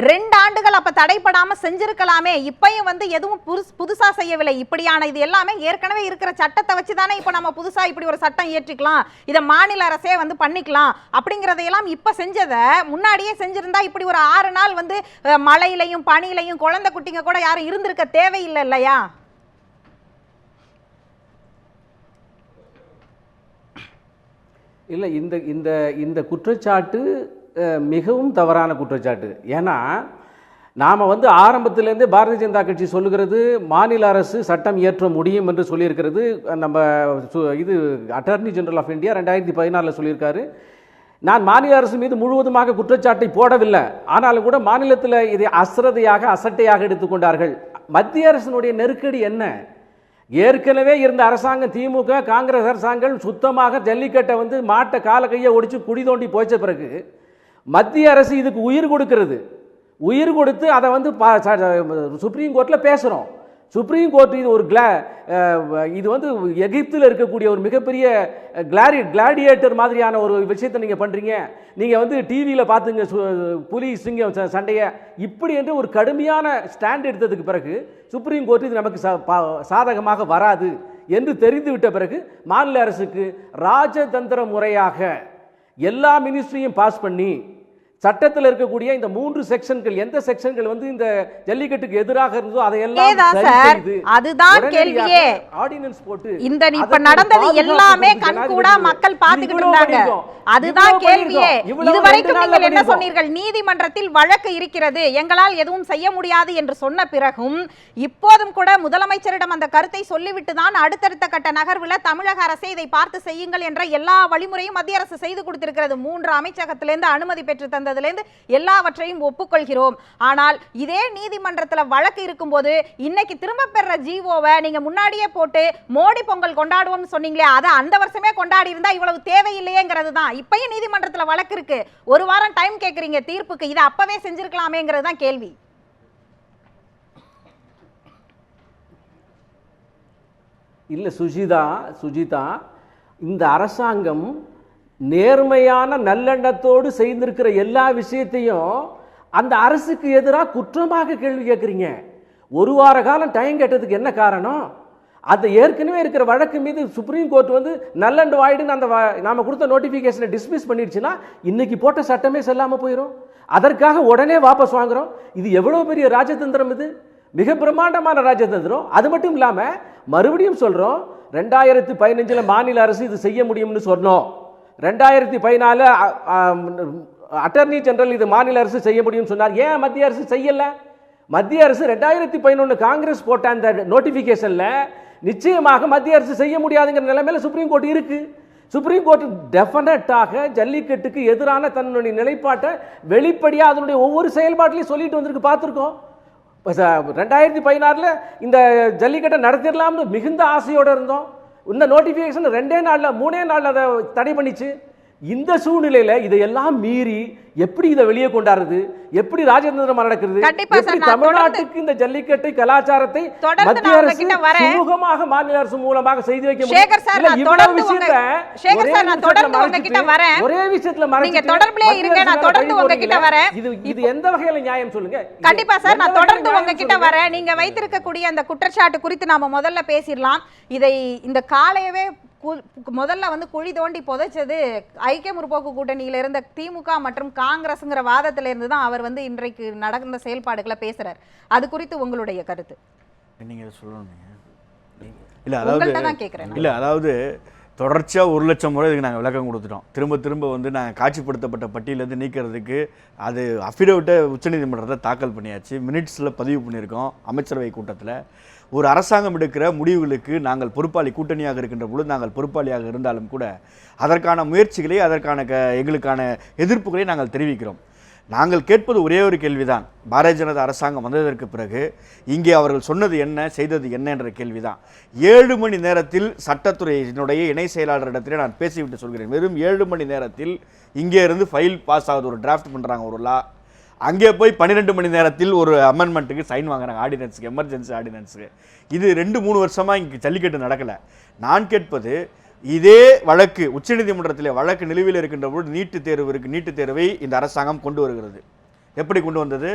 2 ஆண்டுகள் அப்ப தடைப்படாம செஞ்சிருக்கலாமே. இப்பயும் எதுவும் புதுசா செய்யவில்லை. இப்படியான இது எல்லாமே ஏற்கனவே இருக்கிற சட்டத்தை வச்சுதானே இப்ப நம்ம புதுசா இப்படி ஒரு சட்டம் இயற்றிக்கலாம், இதை மாநில அரசே பண்ணிக்கலாம் அப்படிங்கறதையெல்லாம் இப்ப செஞ்சதை முன்னாடியே செஞ்சிருந்தா இப்படி ஒரு 6 நாள் மழையிலையும் பனியிலையும் குழந்தை குட்டிங்க கூட யாரும் இருந்திருக்க தேவையில்லை இல்லையா? இல்லை, இந்த இந்த இந்த குற்றச்சாட்டு மிகவும் தவறான குற்றச்சாட்டு. ஏன்னா நாம் ஆரம்பத்திலேருந்தே பாரதிய ஜனதா கட்சி சொல்லுகிறது மாநில அரசு சட்டம் இயற்ற முடியும் என்று சொல்லியிருக்கிறது. நம்ம இது அட்டார்னி ஜெனரல் ஆஃப் இந்தியா 2014 சொல்லியிருக்காரு. நான் மாநில அரசு மீது முழுவதுமாக குற்றச்சாட்டை போடவில்லை, ஆனாலும் கூட மாநிலத்தில் இதை அசரதையாக அசட்டையாக எடுத்துக்கொண்டார்கள். மத்திய அரசினுடைய நெருக்கடி என்ன? ஏற்கனவே இருந்த அரசாங்கம் திமுக காங்கிரஸ் அரசாங்கம் சுத்தமாக ஜல்லிக்கட்டை மாட்டை கால கையை ஒடிச்சு குடி தோண்டி போய்ச்ச பிறகு மத்திய அரசு இதுக்கு உயிர் கொடுக்கிறது. உயிர் கொடுத்து அதை சுப்ரீம் கோர்ட்டில் பேசுகிறோம். சுப்ரீம் கோர்ட் இது ஒரு இது எகிப்தில் இருக்கக்கூடிய ஒரு மிகப்பெரிய கிளாடியேட்டர் மாதிரியான ஒரு விஷயத்தை நீங்கள் பண்ணுறீங்க. நீங்கள் டிவியில் பார்த்துங்க புலி சிங்கம் சண்டையை இப்படி என்று ஒரு கடுமையான ஸ்டாண்ட் எடுத்ததுக்கு பிறகு சுப்ரீம் கோர்ட் இது நமக்கு சாதகமாக வராது என்று தெரிந்துவிட்ட பிறகு மாநில அரசுக்கு ராஜதந்திர முறையாக எல்லா மினிஸ்ட்ரியும் பாஸ் பண்ணி சட்டத்தில் இருக்கக்கூடிய இந்த 3 செக்ஷன்கள் எந்த செக்ஷன்கள் இந்த ஜல்லிக்கட்டுக்கு எதிராக இருந்ததோ அதையெல்லாம் அதுதான் கேள்வியே. ஆர்டினன்ஸ் போட்டு இந்த இப்ப நடந்தது எல்லாமே கண்கூடா மக்கள் பார்த்துக்கிட்டு இருந்தாங்க. அதுதான் கேள்வியே. இதுவரைக்கும் நீங்கள் என்ன சொன்னீர்கள்? நீதிமன்றத்தில் வழக்கு இருக்கிறது, எங்களால் எதுவும் செய்ய முடியாது என்று சொன்ன பிறகும் இப்போதும் கூட முதலமைச்சரிடம் அந்த கருத்தை சொல்லிவிட்டு தான் அடுத்தடுத்த கட்ட நகர்வுல தமிழக அரசே இதை பார்த்து செய்யுங்கள் என்ற எல்லா வழிமுறையும் மத்திய அரசு செய்து கொடுத்திருக்கிறது. 3 அமைச்சகத்திலிருந்து அனுமதி பெற்று தந்தது எல்லாவற்றையும் ஒப்புக்கொள்கிறோம். ஆனால் இதே நீதிமன்றத்தில் வழக்கு இருக்கும்போது இன்னைக்கு திரும்ப பெற ஜீவோவை நீங்க முன்னாடியே போட்டு மோடி பொங்கல் கொண்டாடுவோம்னு சொன்னீங்களே, அதை அந்த வருஷமே கொண்டாடி இருந்தா இவ்வளவு தேவையில்லையேங்கிறது தான். இப்பயும் நீதிமன்றத்தில் வழக்கு இருக்கு, 1 வாரம் டைம் கேட்கறீங்க தீர்ப்புக்கு, இதை அப்பவே செஞ்சிருக்கலாமேங்கிறது தான் கேள்வி. இல்ல சுஜிதா, இந்த அரசாங்கம் நேர்மையான நல்லெண்ணத்தோடு செய்திருக்கிற எல்லா விஷயத்தையும் அந்த அரசுக்கு எதிராக குற்றமாக கேள்வி கேட்குறீங்க. 1 வார காலம் டைம் கேட்டதுக்கு என்ன காரணம்? அது ஏற்கனவே இருக்கிற வழக்கு மீது சுப்ரீம் கோர்ட் நல்லண்டு வாயிடுன்னு அந்த நாம கொடுத்த நோட்டிஃபிகேஷனை டிஸ்மிஸ் பண்ணிடுச்சுன்னா இன்னைக்கு போட்ட சட்டமே செல்லாமல் போயிடும். அதற்காக உடனே வாபஸ் வாங்குறோம். இது எவ்வளவு பெரிய ராஜதந்திரம்! இது மிக பிரம்மாண்டமான ராஜதந்திரம். அது மட்டும் இல்லாமல் மறுபடியும் சொல்றோம், 2015 மாநில அரசு இது செய்ய முடியும்னு சொன்னோம். 2014 அட்டர்னி ஜெனரல் இது மாநில அரசு செய்ய முடியும் சொன்னார். ஏன் மத்திய அரசு செய்யல? மத்திய அரசு 2011 காங்கிரஸ் போட்ட அந்த நோட்டிபிகேஷன்ல நிச்சயமாக மத்திய அரசு செய்ய முடியாதுங்கிற நிலைமையில சுப்ரீம் கோர்ட் இருக்கு. சுப்ரீம் கோர்ட் டெஃபினட்டாக ஜல்லிக்கட்டுக்கு எதிரான தன்னுடைய நிலைப்பாட்டை வெளிப்படையாக அதனுடைய ஒவ்வொரு செயல்பாட்டிலையும் சொல்லிட்டு வந்திருக்கு, பார்த்துருக்கோம். 2016 இந்த ஜல்லிக்கட்டை நடத்திடலாம்னு மிகுந்த ஆசையோடு இருந்தோம். இந்த நோட்டிஃபிகேஷன் 2 நாளில் 3 நாளில் அதை தடை பண்ணிச்சு. இந்த சூழ்நிலையில இதையெல்லாம் மீறி எப்படி இதை வெளியே கொண்டாடுறது, எப்படி ராஜதந்திரம் நடக்கிறது, எப்படி தமிழ்நாட்டுக்கு இந்த ஜல்லிக்கட்டை கலாச்சாரத்தை மத்திய அரசு சுமூகமாக மாநில அரசு மூலமாக செய்து வைக்க முடியும். ஒரே விஷயத்துல இது எந்த வகையில நியாயம் சொல்லுங்க? கண்டிப்பா சார், நான் தொடர்ந்து உங்ககிட்ட வரேன். நீங்க வைத்திருக்கக்கூடிய அந்த குற்றச்சாட்டு குறித்து நாம முதல்ல பேசிடலாம். இதை இந்த காலையவே முதல்ல குழி தோண்டி புதைச்சது ஐக்கிய முற்போக்கு கூட்டணியில இருந்த திமுக மற்றும் காங்கிரஸ்ங்கிற வாதத்தில இருந்து தான் அவர் இன்றைக்கு நடந்த செயல்பாடுகளை பேசுறார். அது குறித்து உங்களுடைய கருத்து நீங்க சொல்லணும். இல்ல அதாவது தொடர்ச்சியாக 1 லட்சம் முறை இதுக்கு நாங்கள் விளக்கம் கொடுத்துட்டோம். திரும்ப நாங்கள் காட்சிப்படுத்தப்பட்ட பட்டியலேருந்து நீக்கிறதுக்கு அது அஃபிடவிட்டை உச்சநீதிமன்றத்தை தாக்கல் பண்ணியாச்சு, மினிட்ஸில் பதிவு பண்ணியிருக்கோம். அமைச்சரவை கூட்டத்தில் ஒரு அரசாங்கம் எடுக்கிற முடிவுகளுக்கு நாங்கள் பொறுப்பாளி, கூட்டணியாக இருக்கின்ற பொழுது நாங்கள் பொறுப்பாளியாக இருந்தாலும் கூட அதற்கான முயற்சிகளை, அதற்கான எங்களுக்கான எதிர்ப்புகளை நாங்கள் தெரிவிக்கிறோம். நாங்கள் கேட்பது ஒரே ஒரு கேள்விதான். பாரதிய ஜனதா அரசாங்கம் வந்ததற்கு பிறகு இங்கே அவர்கள் சொன்னது என்ன, செய்தது என்ன என்ற கேள்விதான். 7 மணி நேரத்தில் சட்டத்துறையினுடைய இணை செயலாளரிடத்திலே நான் பேசிவிட்டு சொல்கிறேன். வெறும் 7 மணி நேரத்தில் இங்கே இருந்து ஃபைல் பாஸ் ஆகுது, ஒரு டிராஃப்ட் பண்ணுறாங்க ஒரு லா. அங்கே போய் 12 மணி நேரத்தில் ஒரு அமெண்ட்மெண்ட்டுக்கு சைன் வாங்குறாங்க, ஆர்டினன்ஸுக்கு, எமர்ஜென்சி ஆர்டினன்ஸுக்கு. இது 2-3 வருஷமாக இங்கே ஜல்லிக்கட்டு நடக்கலை. நான் கேட்பது, இதே வழக்கு உச்சநீதிமன்றத்தில் வழக்கு நிலுவையில் இருக்கின்ற போது நீட்டுத் தேர்வை இந்த அரசாங்கம் கொண்டு வருகிறது. எப்படி கொண்டு வந்தது?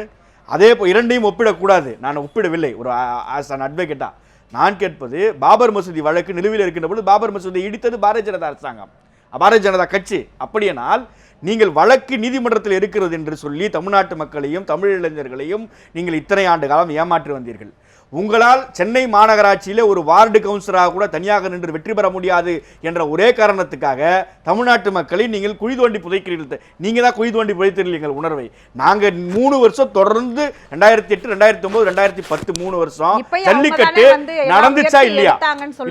அதே இரண்டையும் ஒப்பிடக்கூடாது, நான் ஒப்பிடவில்லை ஒரு ஆஸ் அன் அட்வொகேட்டா. நான் கேட்பது, பாபர் மசூதி வழக்கு நிலுவையில் இருக்கின்ற போது பாபர் மசூதி இடித்தது பாரதிய ஜனதா அரசாங்கம், பாரதிய ஜனதா கட்சி. அப்படியானால் நீங்கள் வழக்கு நீதிமன்றத்தில் இருக்கிறது என்று சொல்லி தமிழ்நாட்டு மக்களையும் தமிழ் இளைஞர்களையும் நீங்கள் இத்தனை ஆண்டு காலம் ஏமாற்றி வந்தீர்கள். உங்களால் சென்னை மாநகராட்சியில் ஒரு வார்டு கவுன்சிலராக கூட தனியாக நின்று வெற்றி பெற முடியாது என்ற ஒரே காரணத்துக்காக தமிழ்நாட்டு மக்களை நீங்கள் குழி தோண்டி புதைக்கிறீர்கள். நீங்கள் தான் குழி தோண்டி புதைத்தீர்கள் எங்கள் உணர்வை. நாங்கள் 3 வருஷம் தொடர்ந்து 2008, 2009, 2010 3 வருஷம் ஜல்லிக்கட்டு நடந்துச்சா இல்லையா?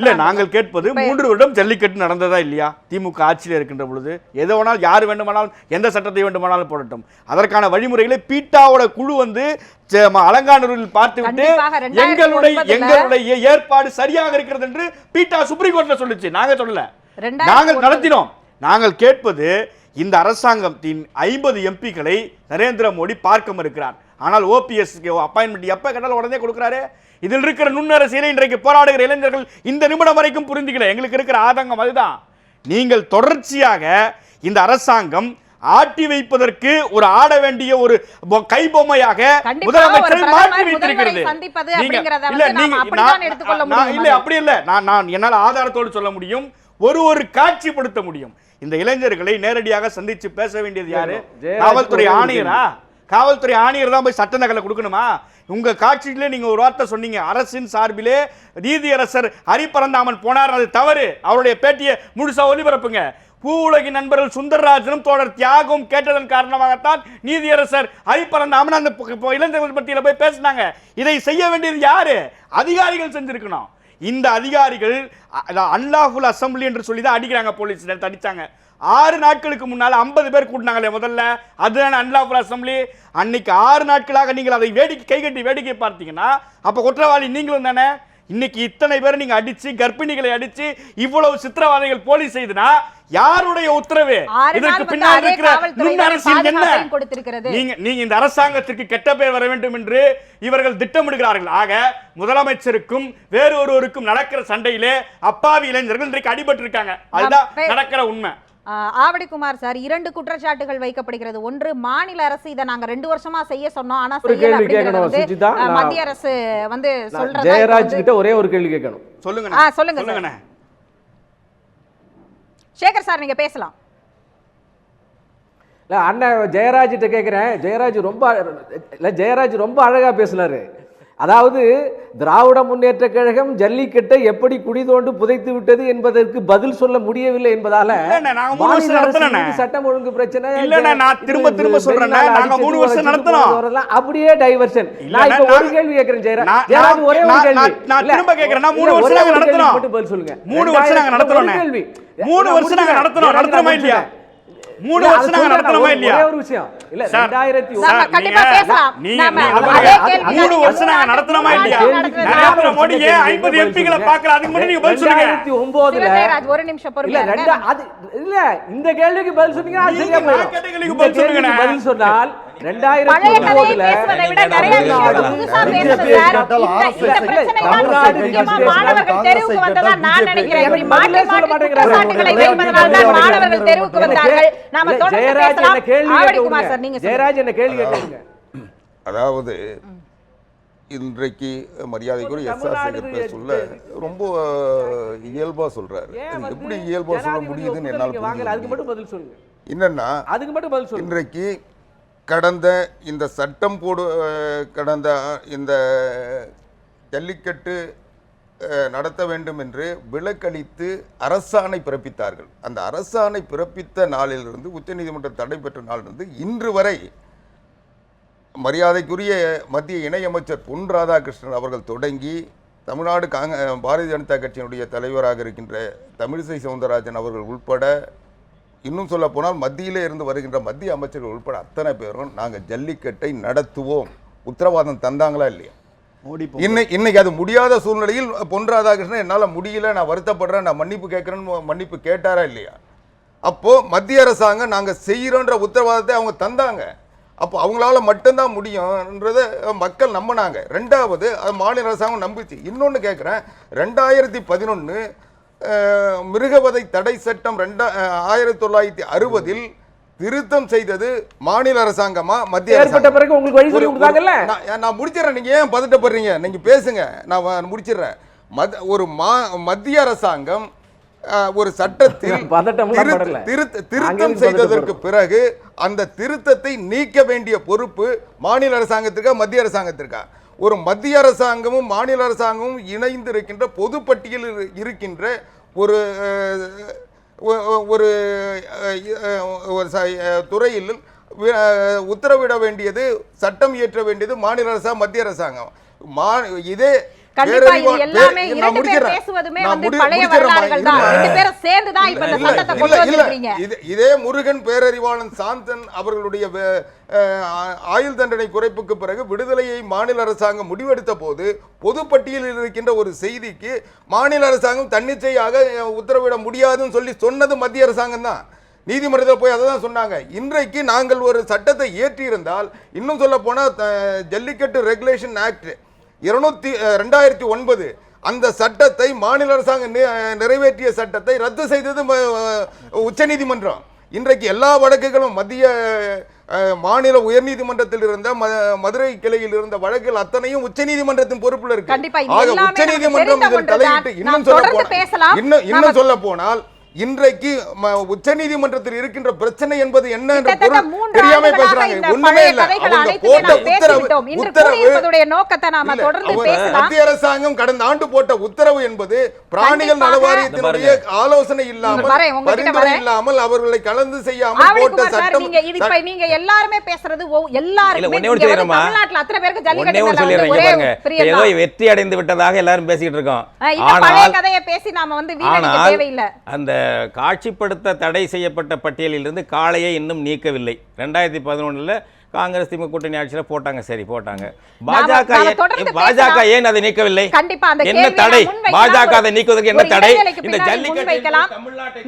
இல்ல, நாங்கள் கேட்பது 3 வருடம் ஜல்லிக்கட்டு நடந்ததா இல்லையா? திமுக ஆட்சியில் இருக்கின்ற பொழுது எதை வேணாலும் யார் வேண்டுமானாலும் எந்த சட்டத்தை வேண்டுமானாலும் போடட்டும். அதற்கான வழிமுறைகளை பீட்டாவோட குழு வந்து அலங்காநல்லூரில் பார்த்துவிட்டு எங்களுடைய ஏற்பாடு சரியாக இருக்கிறது என்று பீட்டா சுப்ரீம் கோர்ட்ல சொல்லுச்சு. நாங்க சொல்லல, நாங்கள் நடத்தினோம். நாங்கள் கேட்பது, இந்த அரசாங்கத்தின் 50 எம்பிக்களை நரேந்திர மோடி பார்க்க மறுக்கிறார். ஆனால் ஓபிஎஸ் அப்பாயின்மெண்ட் எப்ப கேட்டாலும் உடனே கொடுக்கிறாரு. இதில் இருக்கிற நுண்ணரசியலை இன்றைக்கு போராடுகிற இளைஞர்கள் இந்த நிமிடம் வரைக்கும் புரிந்துக்கல. எங்களுக்கு இருக்கிற ஆதங்கம் அதுதான். நீங்கள் தொடர்ச்சியாக இந்த அரசாங்கம் ஆட்டி வைப்பதற்கு ஒரு ஆட வேண்டிய ஒரு கைபொம்மையாக முதலமைச்சரை மாற்றி வைத்திருக்கிறது. இல்ல, அப்படி இல்ல, நான் என்னால் ஆதாரத்தோடு சொல்ல முடியும், ஒரு காட்சிப்படுத்த முடியும். இந்த இளைஞர்களை நேரடியாக சந்திச்சு பேச வேண்டியது யாரு? காவல்துறை ஆணையரா? காவல்துறை ஆணையர் தான் போய் சட்ட நகலை கொடுக்கணுமா? உங்க காட்சியிலே நீங்க ஒரு வார்த்தை சொன்னீங்க, அரசின் சார்பிலே நீதியரசர் ஹரிபரந்தாமன் போனார், அது தவறு. அவருடைய பேட்டியை முழுசா ஒளிபரப்புங்க. பூவுலகின் நண்பர்கள் சுந்தரராஜனும் தோழர் தியாகம் கேட்டதன் காரணமாகத்தான் நீதியரசர் ஹரிபரந்தாமன் அந்த இளைஞர்கள் பற்றியில போய் பேசினாங்க. இதை செய்ய வேண்டியது யாரு? அதிகாரிகள் செஞ்சிருக்கணும். இந்த அதிகாரிகள் அன்லாஃபுல் அசம்பிளி என்று சொல்லி தான் அடிக்கிறாங்க. போலீஸ் அடிச்சாங்க. 6 நாட்களுக்கு முன்னால 50 பேர் கூட்டினாங்களே முதல்ல, அதுதான் அன்லாஃபுல் அசம்பிளி. அன்னைக்கு 6 நாட்களாக நீங்கள் அதை கைகட்டி வேடிக்கை பார்த்தீங்கன்னா அப்ப குற்றவாளி நீங்களும் தானே. இன்னைக்கு இத்தனை பேர் நீங்க அடிச்சு, கர்ப்பிணிகளை அடிச்சு, இவ்வளவு சித்திரவதைகள் போலீஸ் செய்துனா யாருடைய உத்தரவு? இதற்கு பின்னால் இருக்கிற நுண்ணரசியல் என்ன? நீங்க இந்த அரசாங்கத்திற்கு கெட்ட பெயர் வர வேண்டும் என்று இவர்கள் திட்டமிடுகிறார்கள். ஆக முதலமைச்சருக்கும் வேறு ஒருவருக்கும் நடக்கிற சண்டையிலே அப்பாவி இளைஞர்கள் இன்றைக்கு அடிபட்டு இருக்காங்க. அதுதான் நடக்கிற உண்மை. ஆவடிக்குமார் சார், 2 குற்றச்சாட்டுகள் வைக்கப்படுகிறது. ஒன்று, மாநில அரசு இதை நாங்க 2 வருஷமா செய்ய சொன்னோம், ஆனா செய்யல அப்படிங்கிறது மத்திய அரசு வந்து சொல்றது. ஜெயராஜ் கிட்ட ஒரே ஒரு கேள்வி கேட்கணும். சொல்லுங்க. சொல்லுங்க சேகர் சார், நீங்க பேசலாம். இல்ல, அண்ணன் ஜெயராஜ் கிட்ட கேட்கிறேன். ஜெயராஜ் ரொம்ப அழகா பேசினாரு. அதாவது திராவிட முன்னேற்ற கழகம் ஜல்லிக்கட்டை எப்படி குடி தோண்டு புதைத்து விட்டது என்பதற்கு பதில் சொல்ல முடியவில்லை என்பதால சட்டம் ஒழுங்கு பிரச்சனை அப்படியே டைவர்ஷன். நான் இப்ப ஒரு கேள்வி கேட்கிறேன் ஜெயராஜ், ஒரே ஒரு கேள்வி பதில் சொல்லுங்க. 3 வருஷம் நாங்க நடத்துறோம். 3 வருஷம் நாங்க நடத்துறோமா இல்லையா? 3 வருஷம் நாங்க நடத்துறோமா இல்லையா? ஒரே ஒரு விஷயம் இல்ல, 2001 கண்டிப்பா பேசலாம். நாம அதே கேள்வி 3 வருஷம் நாங்க நடத்துறோமா இல்லையா? நரேந்திர மோடி ஏன் 50 எம்பிகளை பார்க்கல? அதுக்கு முன்னாடி நீங்க பதில் சொல்லுங்க. 2009ல ஜெயராஜ் ஒரு நிமிஷம் பொறுங்க. இல்ல, இந்த கேள்விக்கு பதில் சொன்னீங்க, அது சரியா போயிடும். கேட்டகரிக்கு பதில் சொல்லுங்க. பதில் சொன்னால் 2009ல பேசுவதை விட நிறைய விஷயங்கள் புதுசா பேசுறது சார். இந்த பிரச்சனை தான் மாணவர்கள் தெருவுக்கு வந்ததா நான் நினைக்கிறேன். இப்படி மாற்றி குற்றச்சாட்டுகளை வைப்பதனால தான் மாணவர்கள் தெருவுக்கு வந்தார்கள். நாம தொடர்ந்து பேசலாம். ஆவடிக்குமார் சார், நீங்க ஜெயராஜ் என்ன கேள்வி கேட்குங்க. அதாவது இன்றைக்கு மரியாதைக்குரிய எஸ்.ஆர். சேகர் சொல்ல ரொம்ப இயல்பா சொல்றாரு. எப்படி இயல்பா சொல்ல முடியுதுன்னு என்னால் அதுக்கு மட்டும் பதில் சொல்லுங்க. என்னன்னா, அதுக்கு மட்டும் பதில் சொல்லுங்க. இன்றைக்கு கடந்த இந்த சட்டம் கடந்த இந்த ஜல்லிக்கட்டு நடத்த வேண்டும் என்று விலக்களித்து அரசாணை பிறப்பித்தார்கள். அந்த அரசாணை பிறப்பித்த நாளிலிருந்து, உச்சநீதிமன்றம் தடை பெற்ற நாளிலிருந்து இன்று வரை மரியாதைக்குரிய மத்திய இணையமைச்சர் பொன் ராதாகிருஷ்ணன் அவர்கள் தொடங்கி தமிழ்நாடு பாரதிய ஜனதா கட்சியினுடைய தலைவராக இருக்கின்ற தமிழிசை சவுந்தரராஜன் அவர்கள் உட்பட, இன்னும் சொல்ல போனால் மத்தியிலே இருந்து வருகின்ற மத்திய அமைச்சர்கள் உட்பட அத்தனை பேரும் நாங்கள் ஜல்லிக்கட்டை நடத்துவோம் உத்தரவாதம் தந்தாங்களா இல்லையா? இன்னைக்கு அது முடியாத சூழ்நிலையில் பொன் ராதாகிருஷ்ணன் என்னால் முடியல, நான் வருத்தப்படுறேன், நான் மன்னிப்பு கேட்கிறேன்னு மன்னிப்பு கேட்டாரா இல்லையா? அப்போ மத்திய அரசாங்கம் நாங்கள் செய்கிறோன்ற உத்தரவாதத்தை அவங்க தந்தாங்க. அப்போ அவங்களால மட்டும்தான் முடியும்ன்றதை மக்கள் நம்பினாங்க. ரெண்டாவது அது மாநில அரசாங்கம் நம்பிச்சு. இன்னொன்று கேட்குறேன், 2011 மிருகவதை தடை சட்டம் 1960 திருத்தம் செய்தது மாநில அரசாங்கமா மத்திய அரசாங்கம்? பிறகு உங்களுக்கு வழி சொல்லி கொடுத்தாங்கல்ல. நான் முடிச்சிடறேன், நீங்க ஏன் பதட்டப்படுறீங்க? நீங்க பேசுங்க, நான் முடிச்சிடுறேன். ஒரு மத்திய அரசாங்கம் ஒரு சட்டத்தில் திருத்தம் செய்ததற்கு பிறகு அந்த திருத்தத்தை நீக்க வேண்டிய பொறுப்பு மாநில அரசாங்கத்திற்கா மத்திய அரசாங்கத்திற்கா? ஒரு மத்திய அரசாங்கமும் மாநில அரசாங்கமும் இணைந்து இருக்கின்ற பொதுப்பட்டியலில் இருக்கின்ற ஒரு ஒரு துறையில் உத்தரவிட வேண்டியது, சட்டம் இயற்ற வேண்டியது மாநில அரசாங்கம் மத்திய அரசாங்கம். இதே இதே முருகன் பேரறிவாளன் சாந்தன் அவர்களுடைய ஆயுள் தண்டனை குறைப்புக்கு பிறகு விடுதலையை மாநில அரசாங்கம் முடிவெடுத்த போது பொதுப்பட்டியலில் இருக்கின்ற ஒரு செய்திக்கு மாநில அரசாங்கம் தன்னிச்சையாக உத்தரவிட முடியாதுன்னு சொல்லி சொன்னது மத்திய அரசாங்கம் தான். நீதிமன்றத்தில் போய் அதை தான் சொன்னாங்க. இன்றைக்கு நாங்கள் ஒரு சட்டத்தை இயற்றியிருந்தால், இன்னும் சொல்ல போனால் ஜல்லிக்கட்டு ரெகுலேஷன் ஆக்ட் 2009 அந்த சட்டத்தை மாநில அரசாங்கம் நிறைவேற்றிய சட்டத்தை ரத்து செய்தது உச்சநீதிமன்றம். இன்றைக்கு எல்லா வழக்குகளும் மத்திய மாநில உயர்நீதிமன்றத்தில் இருந்த மதுரை கிளையில் இருந்த வழக்குகள் அத்தனையும் உச்சநீதிமன்றத்தின் பொறுப்பில் இருக்கு. உச்சநீதிமன்றம் இதில் தலையிட்டு இன்னும் சொல்ல போனால் இன்றைக்கு உச்சநீதிமன்றத்தில் இருக்கின்ற பிரச்சனை என்பது என்ன என்ற பொருள் தெரியாம பேசுறாங்க. ஒண்ணுமே இல்ல. அவங்க போட்ட மத்திய அரசாங்கம் கடந்த ஆண்டு போட்ட உத்தரவு என்பது பிராணிகள் நலவாரியத்தினுடைய ஆலோசனை இல்லாமல், பரிந்துரை இல்லாமல், அவர்களை கலந்து செய்யாமல் போட்ட சட்டம். நீங்க எல்லாருமே பேசுறது ஏதோ வெற்றி அடைந்து விட்டதாக எல்லாரும் பேசிட்டு இருக்கோம். அந்த காட்சிப்படுத்த தடை செய்யப்பட்ட பட்டியலிலிருந்து காளையை இன்னும் நீக்கவில்லை. 2011 காங்கிரஸ் திமுக கூட்டணி ஆட்சியில் போட்டாங்க, சரி போட்டாங்க. பாஜக ஏன் அதை நீக்கவில்லை? என்ன தடை? பாஜக அதை நீக்குவதற்கு என்ன தடை? இந்த ஜல்லிக்கட்டு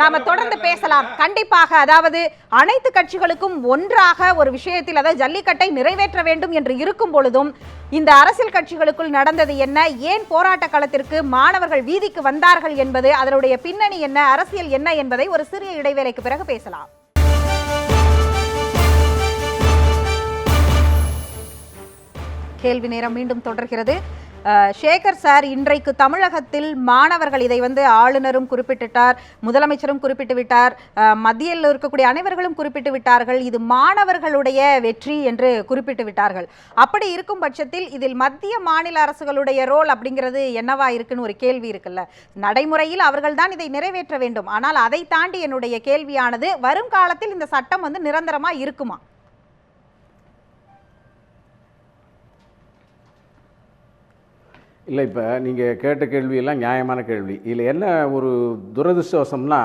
நாம தொடர்ந்து பேசலாம் கண்டிப்பாக. அதாவது அனைத்து கட்சிகளுக்கும் ஒன்றாக ஒரு விஷயத்தில், அதாவது ஜல்லிக்கட்டை நிறைவேற்ற வேண்டும் என்று இருக்கும் பொழுதும் இந்த அரசியல் கட்சிகளுக்குள் நடந்தது என்ன, ஏன் போராட்ட களத்திற்கு மாணவர்கள் வீதிக்கு வந்தார்கள் என்பது, அதனுடைய பின்னணி என்ன, அரசியல் என்ன என்பதை ஒரு சிறிய இடைவேளைக்கு பிறகு பேசலாம். கேள்வி நேரம் மீண்டும் தொடர்கிறது. சேகர் சார், இன்றைக்கு தமிழகத்தில் மாணவர்கள், இதை ஆளுநரும் குறிப்பிட்டுட்டார், முதலமைச்சரும் குறிப்பிட்டு விட்டார், மத்தியில் இருக்கக்கூடிய அனைவர்களும் குறிப்பிட்டு விட்டார்கள், இது மாணவர்களுடைய வெற்றி என்று குறிப்பிட்டு விட்டார்கள். அப்படி இருக்கும் பட்சத்தில் இதில் மத்திய மாநில அரசுகளுடைய ரோல் அப்படிங்கிறது என்னவா இருக்குன்னு ஒரு கேள்வி இருக்குல்ல. நடைமுறையில் அவர்கள் தான் இதை நிறைவேற்ற வேண்டும். ஆனால் அதை தாண்டி என்னுடைய கேள்வியானது, வரும் காலத்தில் இந்த சட்டம் நிரந்தரமா இருக்குமா? இல்லை, இப்போ நீங்கள் கேட்ட கேள்வியெல்லாம் நியாயமான கேள்வி. இதில் என்ன ஒரு துரதிர்ஷ்டவசம்னா,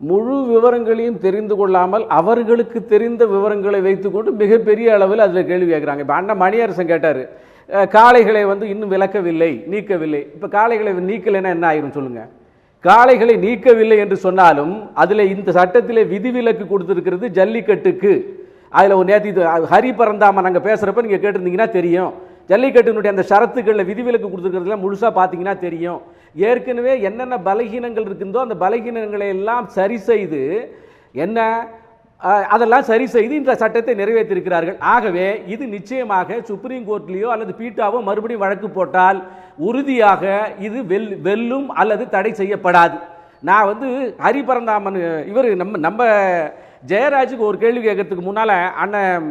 முழு விவரங்களையும் தெரிந்து கொள்ளாமல் அவர்களுக்கு தெரிந்த விவரங்களை வைத்துக்கொண்டு மிகப்பெரிய அளவில் அதில் கேள்வி கேட்குறாங்க. இப்போ அண்ணன் மணியரசன் கேட்டார், காளைகளை இன்னும் விலக்கவில்லை, நீக்கவில்லை. இப்போ காளைகளை நீக்கலைன்னா என்ன ஆயிரும் சொல்லுங்கள்? காளைகளை நீக்கவில்லை என்று சொன்னாலும் அதில் இந்த சட்டத்தில் விதிவிலக்கு கொடுத்துருக்கிறது ஜல்லிக்கட்டுக்கு. அதில் ஒரு நேற்று ஹரி பரந்தாமன் நாங்கள் பேசுகிறப்ப நீங்கள் கேட்டிருந்தீங்கன்னா தெரியும். ஜல்லிக்கட்டினுடைய அந்த ஷரத்துக்களில் விதிவிலக்கு கொடுத்துருக்கிறதுலாம் முழுசாக பார்த்தீங்கன்னா தெரியும். ஏற்கனவே என்னென்ன பலகீனங்கள் இருக்குதோ அந்த பலகீனங்களை எல்லாம் சரி செய்து அதெல்லாம் சரி செய்து இந்த சட்டத்தை நிறைவேற்றிருக்கிறார்கள். ஆகவே இது நிச்சயமாக சுப்ரீம் கோர்ட்லேயோ அல்லது பீட்டாவோ மறுபடியும் வழக்கு போட்டால் உறுதியாக இது வெல்லும் அல்லது தடை செய்யப்படாது. நான் ஹரி பரந்தாமன் இவர் நம்ம ஜெயராஜுக்கு ஒரு கேள்வி கேட்கறதுக்கு முன்னால் அண்ணன்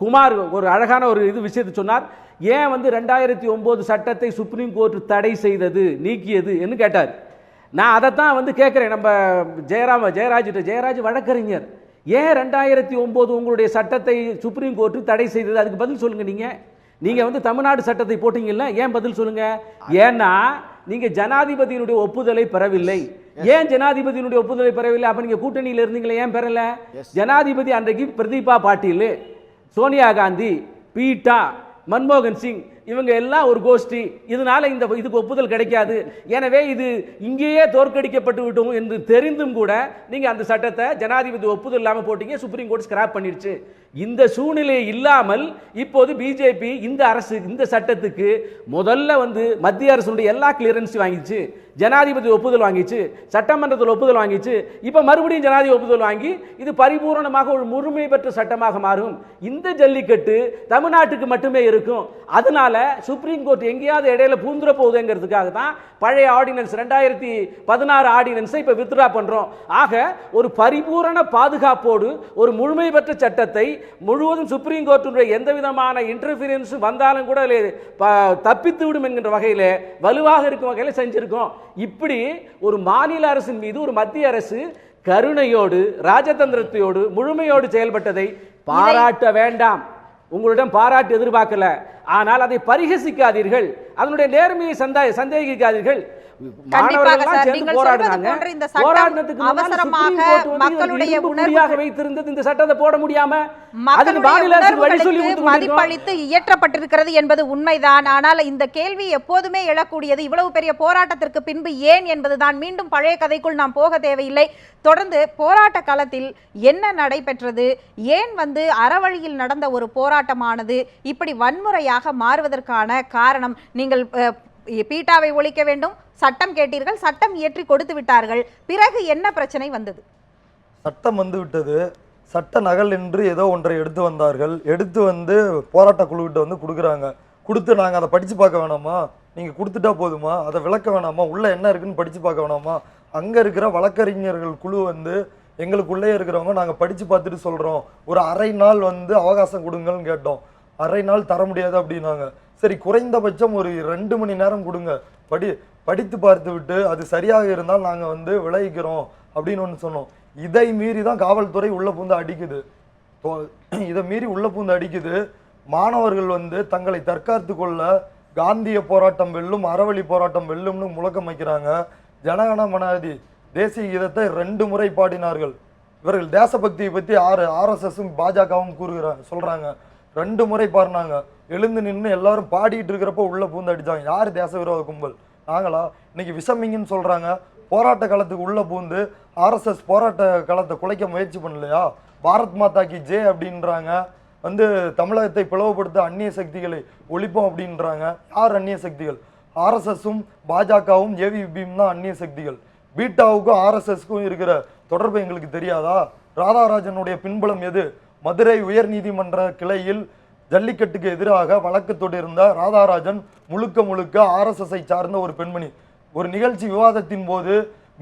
குமார் ஒரு அழகான ஒரு விஷயத்தை சொன்னார். ஏன் 2009 சட்டத்தை சுப்ரீம் கோர்ட் தடை செய்தது, நீக்கியது என்று கேட்டார். நான் அதைத்தான் கேட்குறேன் நம்ம ஜெயராஜ் வழக்கறிஞர். ஏன் 2009 உங்களுடைய சட்டத்தை சுப்ரீம் கோர்ட் தடை செய்தது? அதுக்கு பதில் சொல்லுங்க. நீங்க தமிழ்நாடு சட்டத்தை போட்டீங்கல்ல, ஏன் பதில் சொல்லுங்க. ஏன்னா நீங்க ஜனாதிபதியினுடைய ஒப்புதலை பெறவில்லை. ஏன் ஜனாதிபதியினுடைய ஒப்புதலை பெறவில்லை? அப்ப நீங்க கூட்டணியில் இருந்தீங்களே, ஏன் பெறல? ஜனாதிபதி அன்றைக்கு பிரதீபா பாட்டீல், சோனியா காந்தி, பீட்டா, மன்மோகன் சிங், இவங்க எல்லாம் ஒரு கோஷ்டி, இதனால இதுக்கு ஒப்புதல் கிடைக்காது, எனவே இது இங்கேயே தோற்கடிக்கப்பட்டு விட்டோம் என்று தெரிந்தும் கூட நீங்க அந்த சட்டத்தை ஜனாதிபதி ஒப்புதல் இல்லாமல் போட்டீங்க, சுப்ரீம் கோர்ட் ஸ்கிராப் பண்ணிடுச்சு. இந்த சூழ்நிலை இல்லாமல் இப்போது பிஜேபி இந்த அரசு இந்த சட்டத்துக்கு முதல்ல மத்திய அரசுடைய எல்லா கிளியரன்ஸும் வாங்கிச்சு, ஜனாதிபதி ஒப்புதல் வாங்கிச்சு, சட்டமன்றத்தில் ஒப்புதல் வாங்கிச்சு, இப்ப மறுபடியும் ஜனாதிபதி ஒப்புதல் வாங்கி இது பரிபூரணமாக ஒரு முழுமை பெற்ற சட்டமாக மாறும். இந்த ஜல்லிக்கட்டு தமிழ்நாட்டுக்கு மட்டுமே இருக்கும். அதனால சுப்ரீம் கோர்ட் எங்கேயாவது இடையில பூந்துற போகுதுங்கிறதுக்காக தான் பழைய ஆர்டினன்ஸ் 2016 ஆர்டினன்ஸை இப்ப வித்ட்ரா பண்றோம். ஆக ஒரு பரிபூரண பாதுகாப்போடு ஒரு முழுமை பெற்ற சட்டத்தை முழுவதும் சுப்ரீம் கோர்ட்டுடைய எந்த விதமான இன்டர்ஃபியரன்ஸ் வந்தாலும் கூட தப்பித்து விடும் என்கின்ற வகையில் வலுவாக இருக்கும் வகையில் செஞ்சிருக்கோம். இப்படி ஒரு மாநில அரசின் மீது ஒரு மத்திய அரசு கருணையோடு ராஜதந்திரத்தையோடு முழுமையோடு செயல்பட்டதை பாராட்ட வேண்டாம். உங்களிடம் பாராட்டு எதிர்பார்க்கல, ஆனால் அதை பரிகசிக்காதீர்கள், அதனுடைய நேர்மையை சந்தேகிக்காதீர்கள். கண்டிப்பாக சார், நீங்கள் சொல்வது போன்ற இந்த சட்டம் அவசரமாக மக்களுடைய உணர்வுகளை வைத்திருந்தது இந்த சட்டத்தை போட முடியாம மதிப்பளித்து இயற்றப்பட்டிருக்கிறது என்பது உண்மைதான். ஆனால் இந்த கேள்வி எப்போதுமே எழக்கூடியது, இவ்வளவு பெரிய போராட்டத்திற்கு பின்பு ஏன் என்பதுதான். மீண்டும் பழைய கதைக்குள் நாம் போக தேவையில்லை. தொடர்ந்து போராட்ட களத்தில் என்ன நடைபெற்றது, ஏன் அறவழியில் நடந்த ஒரு போராட்டமானது இப்படி வன்முறையாக மாறுவதற்கான காரணம்? நீங்கள் பீட்டாவை ஒழிக்க வேண்டும், சட்டம் கேட்டீர்கள், சட்டம் இயற்றி கொடுத்து விட்டார்கள், பிறகு என்ன பிரச்சனை வந்தது? சட்டம் விட்டது, சட்ட நகல் என்று ஏதோ ஒன்றை எடுத்து வந்தார்கள். எடுத்து போராட்ட குழுவிட்ட கொடுக்குறாங்க. கொடுத்து நாங்கள் அதை படித்து பார்க்க வேணாமா, நீங்கள் கொடுத்துட்டா போதுமா, அதை விளக்க வேணாமா, உள்ள என்ன இருக்குன்னு படித்து பார்க்க வேணாமா? அங்கே இருக்கிற வழக்கறிஞர்கள் குழு எங்களுக்குள்ளே இருக்கிறவங்க நாங்கள் படித்து பார்த்துட்டு சொல்கிறோம், ஒரு அரை நாள் அவகாசம் கொடுங்கன்னு கேட்டோம். அரை நாள் தர முடியாது அப்படின்னாங்க. சரி, குறைந்தபட்சம் ஒரு 2 மணி நேரம் கொடுங்க, படித்து பார்த்து விட்டு அது சரியாக இருந்தால் நாங்கள் விளைவிக்கிறோம் அப்படின்னு ஒன்று சொன்னோம். இதை மீறி தான் காவல்துறை உள்ள பூந்து அடிக்குது. இதை மீறி உள்ள பூந்து அடிக்குது. மாணவர்கள் தங்களை தற்காத்து கொள்ள காந்திய போராட்டம் வெல்லும், அறவழி போராட்டம் வெல்லும்னு முழக்கம் வைக்கிறாங்க. ஜனகண மனாதி தேசிய கீதத்தை 2 முறை பாடினார்கள். இவர்கள் தேசபக்தியை பற்றி RSSும் பாஜகவும் சொல்றாங்க. 2 முறை பாடினாங்க. எழுந்து நின்று எல்லாரும் பாடிட்டு இருக்கிறப்ப உள்ள பூந்து அடிச்சாங்க. யார் தேச விரோத கும்பல்? நாங்களா? இன்னைக்கு விஷமிங்கன்னு சொல்றாங்க. போராட்ட களத்துக்கு உள்ள பூந்து RSS போராட்ட களத்தை குலைக்க முயற்சி பண்ணலையா? பாரத் மாதா கி ஜெய் அப்படின்றாங்க. தமிழகத்தை பிளவுபடுத்த அந்நிய சக்திகளை ஒழிப்போம் அப்படின்றாங்க. யார் அந்நிய சக்திகள்? RSSும் பாஜகவும் ஏவிபியும் தான் அந்நிய சக்திகள். பீட்டாவுக்கும் RSSக்கும் இருக்கிற தொடர்பு எங்களுக்கு தெரியாதா? ராதாராஜனுடைய பின்புலம் எது? மதுரை உயர் நீதிமன்ற கிளையில் ஜல்லிக்கட்டுக்கு எதிராக வழக்கு தொடர்ந்த ராதாராஜன் முழுக்க RSSஐ சார்ந்த ஒரு பெண்மணி. ஒரு நிகழ்ச்சி விவாதத்தின் போது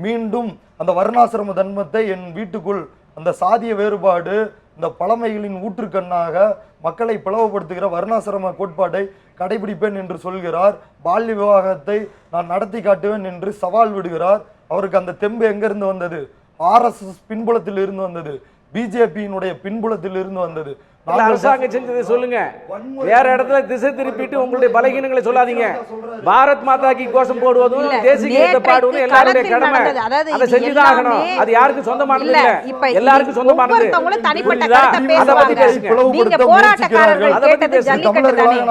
மீண்டும் அந்த வர்ணாசிரம தர்மத்தை என் வீட்டுக்குள், அந்த சாதிய வேறுபாடு, இந்த பழமைகளின் ஊற்றுக்கண்ணாக மக்களை பிளவுபடுத்துகிற வர்ணாசிரம கோட்பாட்டை கடைபிடிப்பேன் என்று சொல்கிறார். பால்ய விவாகத்தை நான் நடத்தி காட்டுவேன் என்று சவால் விடுகிறார். அவருக்கு அந்த தெம்பு எங்கிருந்து வந்தது? RSS பின்புலத்தில் இருந்து வந்தது, பிஜேபியினுடைய பின்புலத்தில் இருந்து வந்தது. அரசாங்கம் செஞ்சதை சொல்லுங்க, வேற இடத்துல திசை திருப்பிட்டு உங்களுடைய பலகீனங்களை சொல்லாதீங்க. பாரத் மாதா கி கோஷம் போடுவதும் தேசிய கீதத்தை பாடுவதும் எல்லாருடைய கடமை, அதை செஞ்சுதான் ஆகணும். அது யாருக்கும் சொந்தமானது இல்ல, எல்லாருக்கும் சொந்தமானது.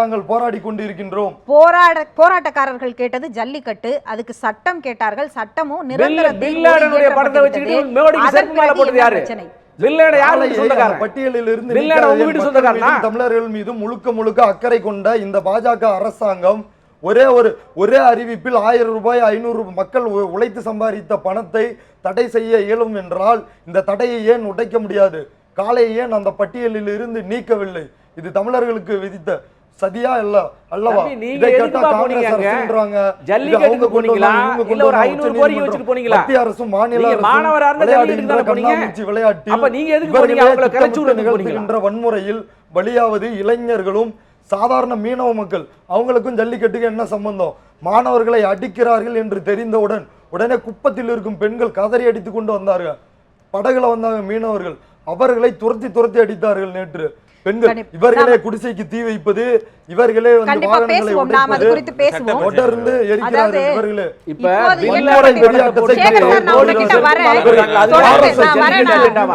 நாங்கள் போராடி கொண்டிருக்கின்றோம். போராட்டக்காரர்கள் கேட்டது ஜல்லிக்கட்டு, அதுக்கு சட்டம் கேட்டார்கள். சட்டமும் நிரந்தர படத்தை வச்சுக்கிட்டு மோடிக்கு செருப்பு மாலை போட்டது யாரு? தமிழர்கள் மீது முழுக்க அக்கறை கொண்ட இந்த பாஜக அரசாங்கம் ஒரே அறிவிப்பில் 1000 ரூபாய் 500 மக்கள் உழைத்து சம்பாதித்த பணத்தை தடை செய்ய இயலும் என்றால் இந்த தடையை ஏன் உடைக்க முடியாது? காலையை ஏன் அந்த பட்டியலில் இருந்து நீக்கவில்லை? இது தமிழர்களுக்கு விதித்த சதியா இல்ல அல்லவா? நீங்க எதுக்கு போனீங்க? ஜல்லிக்கட்டுக்கு போனீங்களா இல்ல ஒரு 500 கோரிக்கை வச்சிட்டு போனீங்களா? மத்திய அரசும் மாநில அரசும் மாணவரா இருந்தா ஜல்லிக்கட்டுக்கு தான் போனீங்க. விளையாட்டு அப்ப நீங்க எதுக்கு போனீங்க? அவங்கள கலச்சு விடுறதுக்கு போனீங்க. வன்முறையில் பலியாவது இளைஞர்களும் சாதாரண மீனவ மக்கள். அவங்களுக்கும் ஜல்லிக்கட்டுக்கு என்ன சம்பந்தம்? மாணவர்களை அடிக்கிறார்கள் என்று தெரிந்தவுடன் உடனே குப்பத்தில் இருக்கும் பெண்கள் கதறி அடித்துக் கொண்டு வந்தார்கள். படகுல வந்தாங்க மீனவர்கள், அவர்களை துரத்தி அடித்தார்கள். நேற்று பெண்கள் கண்டிப்பா. இவர்களே குடிசைக்கு தீ வைப்பது, இவர்களே வந்து கண்டிப்பா வாகனங்களை பேசுவோம், நாம் அது உடைப்பது, குறித்து பேசுவோம். தொடர்ந்து எரிக்கிறார்கள் அதாவது இவர்களே. இப்ப இப்போது வன்முறை வெளியாட்டத்தை சேகர் சார், நான் உங்ககிட்ட வரேன். தொடர்ந்து நான் வரேன்.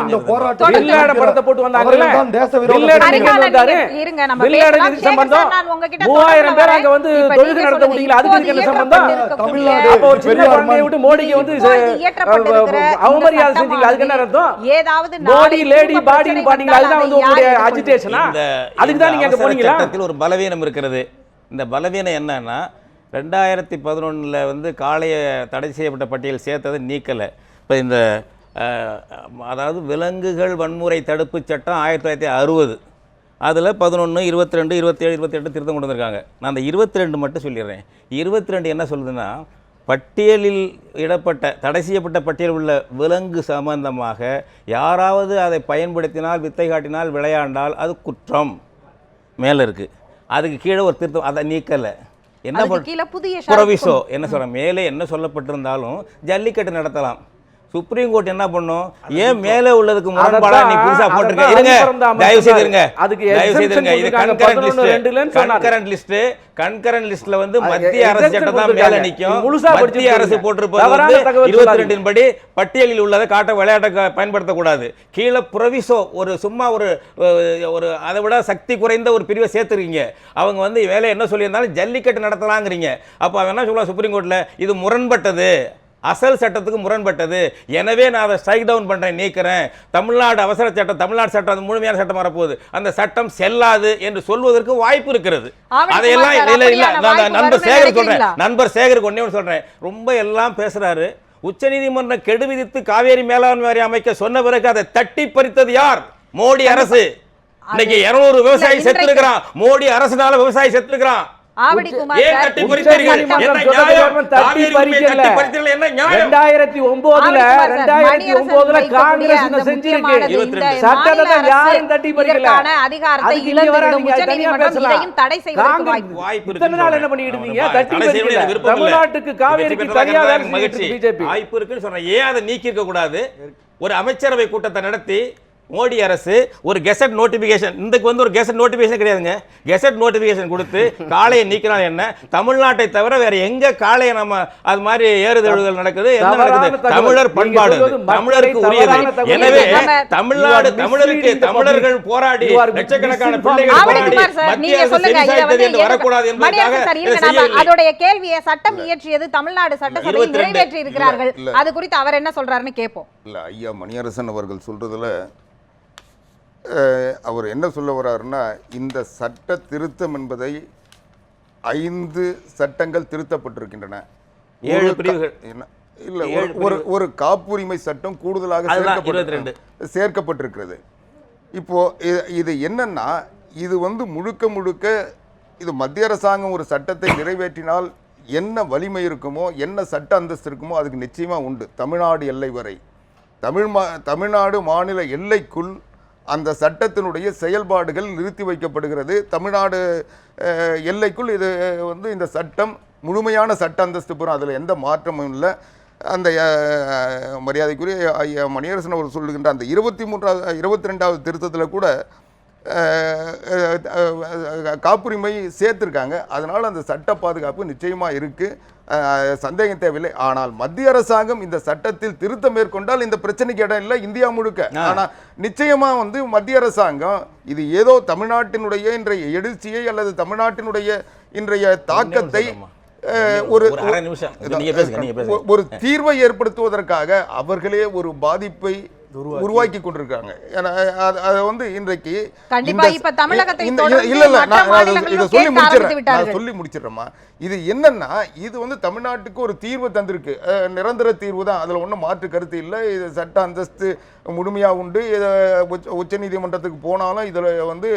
இந்த போராட்டம் வில்லாட படத்தை போட்டு வந்தாங்கல்ல, அவர்கள்தான் தேச விரோத வில்லாட சக்திகள். நீங்க வந்தாரு. இருங்க, நம்ம வில்லாட பேசலாம். நிதி சேகர் சம்பந்தம் சார், நான் உங்ககிட்ட 3000 பேர் தொடர்ந்து அங்க வந்து வரேன். இப்ப தொழுகை நீங்க நடத்த சொல்லுங்க, முடியல, அதுக்கு என்ன சம்பந்தம்? தமிழ்நாடு அப்போ ஒரு சின்ன பெரியார் குழந்தையை விட்டு மோடிக்கு வந்து அவமரியாதை செஞ்சீங்க, அதுக்கு என்ன அர்த்தம்? ஏதாவது மோடி லேடி பாடின்னு பாத்தீங்களா, அதுதான் வந்து உங்களுடைய அஜிடேஷனா? அதுக்கு தான் நீங்க அங்க அவசர போனீங்களா? சட்டத்தில் ஒரு பலவீனம் இருக்கிறது. இந்த பலவீனம் என்னன்னா 2011 வந்து காளைய தடை செய்யப்பட்ட பட்டியல் சேர்த்ததை நீக்கலை. இப்போ இந்த அதாவது விலங்குகள் வன்முறை தடுப்பு சட்டம் 1960, அதில் 11, 22, 27, 28 திருத்தம் கொண்டு வந்திருக்காங்க. நான் அந்த 22 மட்டும் சொல்லிடுறேன். 22 என்ன சொல்லுதுன்னா, பட்டியலில் இடப்பட்ட தடை செய்யப்பட்ட பட்டியலில் உள்ள விலங்கு சம்பந்தமாக யாராவது அதை பயன்படுத்தினால், வித்தை காட்டினால், விளையாண்டால் அது குற்றம் மேலே இருக்குது. அதுக்கு கீழே ஒரு திருத்தம், அதை நீக்கலை. என்ன புரவிசோ என்ன சொல்கிறேன், மேலே என்ன சொல்லப்பட்டிருந்தாலும் ஜல்லிக்கட்டு நடத்தலாம். சுப்ரீம் கோர்ட் என்ன பண்ணும், ஏன் மேலே உள்ளதுக்கு முரண்பாடா நீ புதுசா போட்டிருக்க? இருங்க, தயவு செய்து இருங்க, தயவு செய்து இருங்க. இது கன்கரண்ட் லிஸ்ட்ல வந்து மத்திய அரசு சட்டம் தான் மேல நிக்கும். மத்திய அரசு போட்டிருப்பது வந்து 22 படி பட்டியலில் உள்ளதை காட்ட விளையாட்டை பயன்படுத்தக்கூடாது. கீழே புரவிசோ ஒரு சும்மா ஒரு அதை விட சக்தி குறைந்த ஒரு பிரிவை சேர்த்துருக்கீங்க. அவங்க வந்து வேலை என்ன சொல்லியிருந்தாலும் ஜல்லிக்கட்டு நடத்தலாங்கிறீங்க. அப்போ அவன் என்ன சொல்லுவான் சுப்ரீம் கோர்ட்ல, இது முரண்பட்டது, அசல் சட்டத்துக்கு முரண்பட்டது, எனவே நான் அதை ஸ்ட்ரைக் டவுன் பண்றேன், நீக்கிறேன். தமிழ்நாடு அவசர சட்டம், தமிழ்நாடு சட்டம் அது முழுமையான சட்டம் வரப்போகுது, அந்த சட்டம் செல்லாது என்று சொல்வதற்கு வாய்ப்பு இருக்கிறது. அதையெல்லாம் நண்பர் சேகருக்கு ஒண்ணே ஒன்று சொல்றேன், ரொம்ப எல்லாம் பேசுறாரு. உச்சநீதிமன்றம் கெடு விதித்து காவேரி மேலாண்மை வாரியம் அமைக்க சொன்ன பிறகு அதை தட்டி பறித்தது யார்? மோடி அரசு. இன்னைக்கு 200 விவசாயி செத்து இருக்கிறான், மோடி அரசுனால விவசாயி செத்து இருக்கிறான். ஒரு அமைச்சரவை கூட்டத்தை நடத்தி மோடி அரசு ஒரு கெசட் நோட்டிபிகேஷன், இதுக்கு வந்து ஒரு கெசட் நோட்டிபிகேஷன் கிடையாதுங்க, கெசட் நோட்டிபிகேஷன் கொடுத்து காளையை நீக்கினால் என்ன? தமிழ்நாட்டை தவிர வேற எங்க காளையை நம்ம அது மாதிரி ஏறுதழுதல் நடக்குது? என்ன நடக்குது? தமிழர் பண்பாடு, தமிழருக்கு உரியது. எனவே தமிழர்கள் போராடி லட்சக்கணக்கான பிள்ளைகள் போராடி மத்திய அரசு செவிசாய்த்தது என்று வரக்கூடாது என்பதற்காக அதோடைய கேள்வியை சட்டம் இயற்றியது தமிழ்நாடு சட்டசபையில் நிறைவேற்றி இருக்கிறார்கள். அது குறித்து அவர் என்ன சொல்றாருன்னு கேட்போம். இல்ல ஐயா மணியரசன் அவர்கள் சொல்றதுல அவர் என்ன சொல்ல வர்றாருன்னா, இந்த சட்ட திருத்தம் என்பதை 5 சட்டங்கள் திருத்தப்பட்டிருக்கின்றன. 7 பிரிவுகள் இல்ல, ஒரு காப்புரிமை சட்டம் கூடுதலாக சேர்க்கப்பட்டிருக்கிறது. இப்போ இது என்னன்னா, இது வந்து முழுக்க இது மத்திய அரசாங்கம் ஒரு சட்டத்தை நிறைவேற்றினால் என்ன வலிமை இருக்குமோ, என்ன சட்ட அந்தஸ்து இருக்குமோ அதுக்கு நிச்சயமா உண்டு. தமிழ்நாடு எல்லை வரை, தமிழ்நாடு மாநில எல்லைக்குள் அந்த சட்டத்தினுடைய செயல்பாடுகள் நிறுத்தி வைக்கப்படுகிறது. தமிழ்நாடு எல்லைக்குள் இது வந்து இந்த சட்டம் முழுமையான சட்ட அந்தஸ்து பெறும், அதில் எந்த மாற்றமும் இல்லை. அந்த மரியாதைக்குரிய ஐயா மணியரசன் அவர் சொல்லுகின்ற அந்த 22வது திருத்தத்தில் கூட காப்புரிமை சேர்த்துருக்காங்க. அதனால் அந்த சட்ட பாதுகாப்பு நிச்சயமாக இருக்குது, சந்தேகம் தேவையில்லை. ஆனால் மத்திய அரசாங்கம் இந்த சட்டத்தில் திருத்தம் மேற்கொண்டால் இந்த பிரச்சனைக்கு இடம் இல்லை இந்தியா முழுக்க. ஆனால் நிச்சயமா வந்து மத்திய அரசாங்கம் இது ஏதோ தமிழ்நாட்டினுடைய இன்றைய எழுச்சியை அல்லது தமிழ்நாட்டினுடைய இன்றைய தாக்கத்தை ஒரு தீர்வை ஏற்படுத்துவதற்காக அவர்களே ஒரு பாதிப்பை உருவாக்கி கொண்டிருக்காங்க. அது வந்து இன்றைக்கு சொல்லி முடிச்சிடறேமா, இது என்னன்னா இது வந்து தமிழ்நாட்டுக்கு ஒரு தீர்வு தந்திருக்கு, நிரந்தர தீர்வு தான், அதுல ஒன்றும் மாற்று கருத்து இல்லை. இது சட்ட அந்தஸ்து முழுமையா உண்டு, உச்ச நீதிமன்றத்துக்கு போனாலும் இதுல வந்து